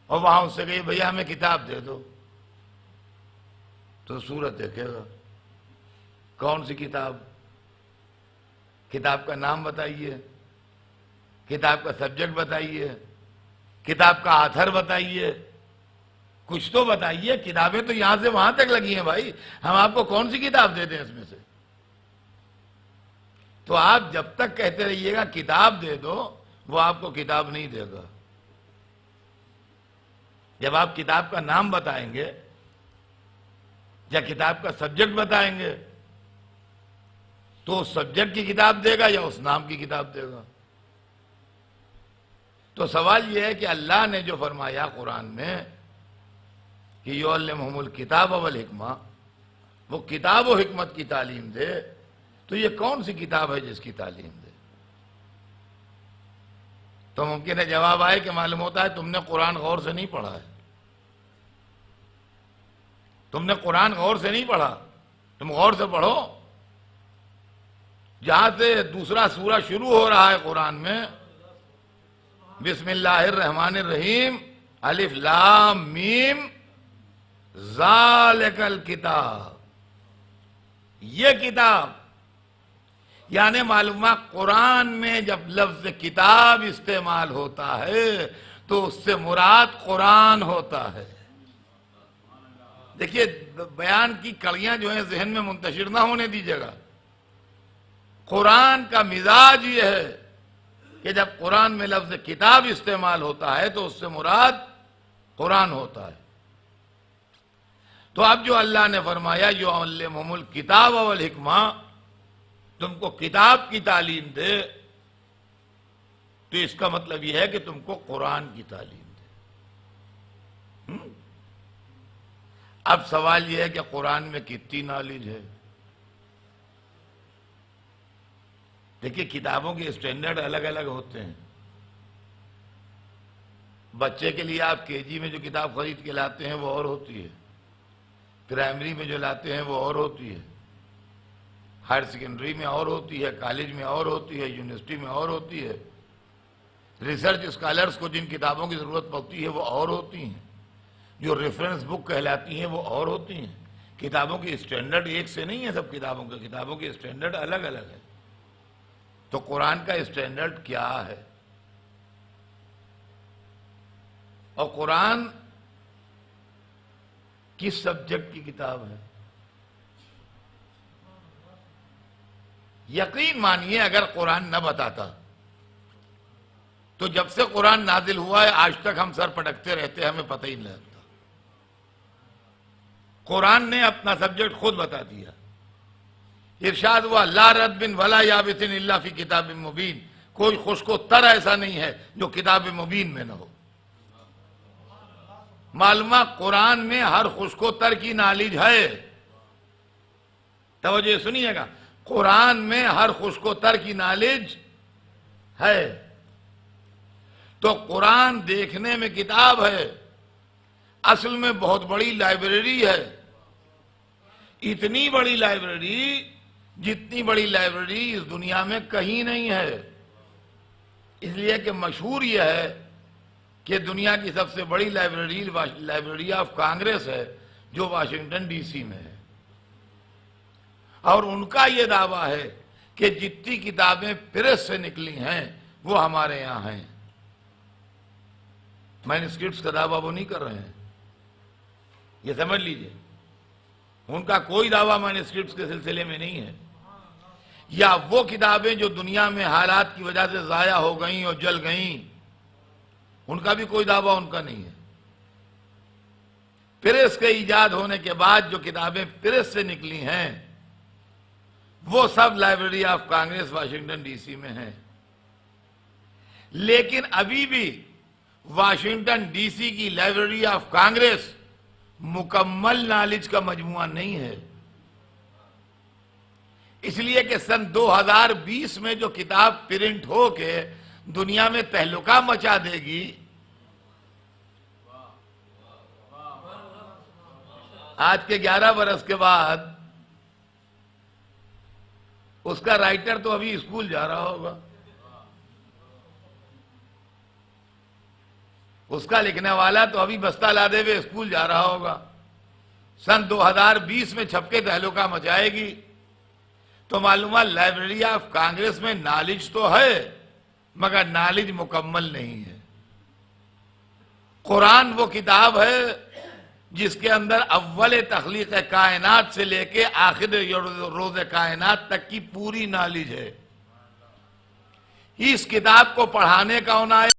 اور وہاں اس سے کہیے بھیا ہمیں کتاب دے دو، تو صورت دیکھے گا کون سی کتاب، کتاب کا نام بتائیے، کتاب کا سبجیکٹ بتائیے، کتاب کا آتھر بتائیے، کچھ تو بتائیے۔ کتابیں تو یہاں سے وہاں تک لگی ہیں بھائی، ہم آپ کو کون سی کتاب دے دیں اس میں سے؟ تو آپ جب تک کہتے رہیے گا کتاب دے دو، وہ آپ کو کتاب نہیں دے گا۔ جب آپ کتاب کا نام بتائیں گے یا کتاب کا سبجیکٹ بتائیں گے تو اس سبجیکٹ کی کتاب دے گا یا اس نام کی کتاب دے گا۔ تو سوال یہ ہے کہ اللہ نے جو فرمایا قرآن میں کہ یعلمہم الکتاب والحکمہ، وہ کتاب و حکمت کی تعلیم دے، تو یہ کون سی کتاب ہے جس کی تعلیم دے؟ تو ممکن ہے جواب آئے کہ معلوم ہوتا ہے تم نے قرآن غور سے نہیں پڑھا ہے، تم نے قرآن غور سے نہیں پڑھا، تم غور سے پڑھو۔ جہاں سے دوسرا سورہ شروع ہو رہا ہے قرآن میں، بسم اللہ الرحمن الرحیم، الف لام میم، ذالک الکتاب، یہ کتاب، یعنی معلومہ قرآن میں جب لفظ کتاب استعمال ہوتا ہے تو اس سے مراد قرآن ہوتا ہے۔ دیکھیے بیان کی کڑیاں جو ہیں ذہن میں منتشر نہ ہونے دیجیے گا۔ قرآن کا مزاج یہ ہے کہ جب قرآن میں لفظ کتاب استعمال ہوتا ہے تو اس سے مراد قرآن ہوتا ہے۔ تو اب جو اللہ نے فرمایا یعلمہم الکتاب والحکمہ، تم کو کتاب کی تعلیم دے، تو اس کا مطلب یہ ہے کہ تم کو قرآن کی تعلیم دے۔ اب سوال یہ ہے کہ قرآن میں کتنی نالج ہے؟ دیکھیے کتابوں کے اسٹینڈرڈ الگ الگ ہوتے ہیں۔ بچے کے لیے آپ کے جی میں جو کتاب خرید کے لاتے ہیں وہ اور ہوتی ہے، پرائمری میں جو لاتے ہیں وہ اور ہوتی ہے، ہائر سیکنڈری میں اور ہوتی ہے، کالج میں اور ہوتی ہے، یونیورسٹی میں اور ہوتی ہے، ریسرچ اسکالرز کو جن کتابوں کی ضرورت پڑتی ہے وہ اور ہوتی ہیں، جو ریفرنس بک کہلاتی ہیں وہ اور ہوتی ہیں۔ کتابوں کی اسٹینڈرڈ ایک سے نہیں ہے، سب کتابوں کے، کتابوں کی اسٹینڈرڈ الگ الگ ہے۔ تو قرآن کا اسٹینڈرڈ کیا ہے؟ اور قرآن کس سبجیکٹ کی کتاب ہے؟ یقین مانیے اگر قرآن نہ بتاتا تو جب سے قرآن نازل ہوا ہے آج تک ہم سر پٹکتے رہتے، ہمیں پتہ ہی نہیں لگتا۔ قرآن نے اپنا سبجیکٹ خود بتا دیا۔ ارشاد ہوا لا رتب ولا یابس الا فی کتاب مبین، کوئی خشک و تر ایسا نہیں ہے جو کتاب مبین میں نہ ہو۔ معلومہ قرآن میں ہر خشک و تر کی نالج ہے۔ توجہ سنیے گا، قرآن میں ہر خشک و تر کی نالج ہے۔ تو قرآن دیکھنے میں کتاب ہے، اصل میں بہت بڑی لائبریری ہے۔ اتنی بڑی لائبریری جتنی بڑی لائبریری اس دنیا میں کہیں نہیں ہے۔ اس لیے کہ مشہور یہ ہے کہ دنیا کی سب سے بڑی لائبریری آف کانگریس ہے جو واشنگٹن ڈی سی میں ہے، اور ان کا یہ دعویٰ ہے کہ جتنی کتابیں پریس سے نکلی ہیں وہ ہمارے یہاں ہیں. مینuscripts کا دعویٰ وہ نہیں کر رہے ہیں، یہ سمجھ لیجئے. ان کا کوئی دعویٰ مینuscripts کے سلسلے میں نہیں ہے. یا وہ کتابیں جو دنیا میں حالات کی وجہ سے ضائع ہو گئیں اور جل گئیں، ان کا بھی کوئی دعویٰ ان کا نہیں ہے. پریس کے ایجاد ہونے کے بعد جو کتابیں پریس سے نکلی ہیں وہ سب Library of Congress Washington D C میں ہیں. لیکن ابھی بھی واشنگٹن ڈی سی کی لائبریری آف کانگریس مکمل نالج کا مجموعہ نہیں ہے. اس لیے کہ سن 2020 میں جو کتاب پرنٹ ہو کے دنیا میں تہلکہ مچا دے گی، آج کے 11 برس کے بعد اس کا رائٹر تو ابھی اسکول جا رہا ہوگا، اس کا لکھنے والا تو ابھی بستہ لادے ہوئے اسکول جا رہا ہوگا. سن 2020 میں چھپ کے تہلکہ مچائے گی تو معلوم ہے لائبریری آف کانگریس میں نالج تو ہے مگر نالج مکمل نہیں ہے. قرآن وہ کتاب ہے جس کے اندر اول تخلیق کائنات سے لے کے آخر روز کائنات تک کی پوری نالج ہے. اس کتاب کو پڑھانے کون آئے؟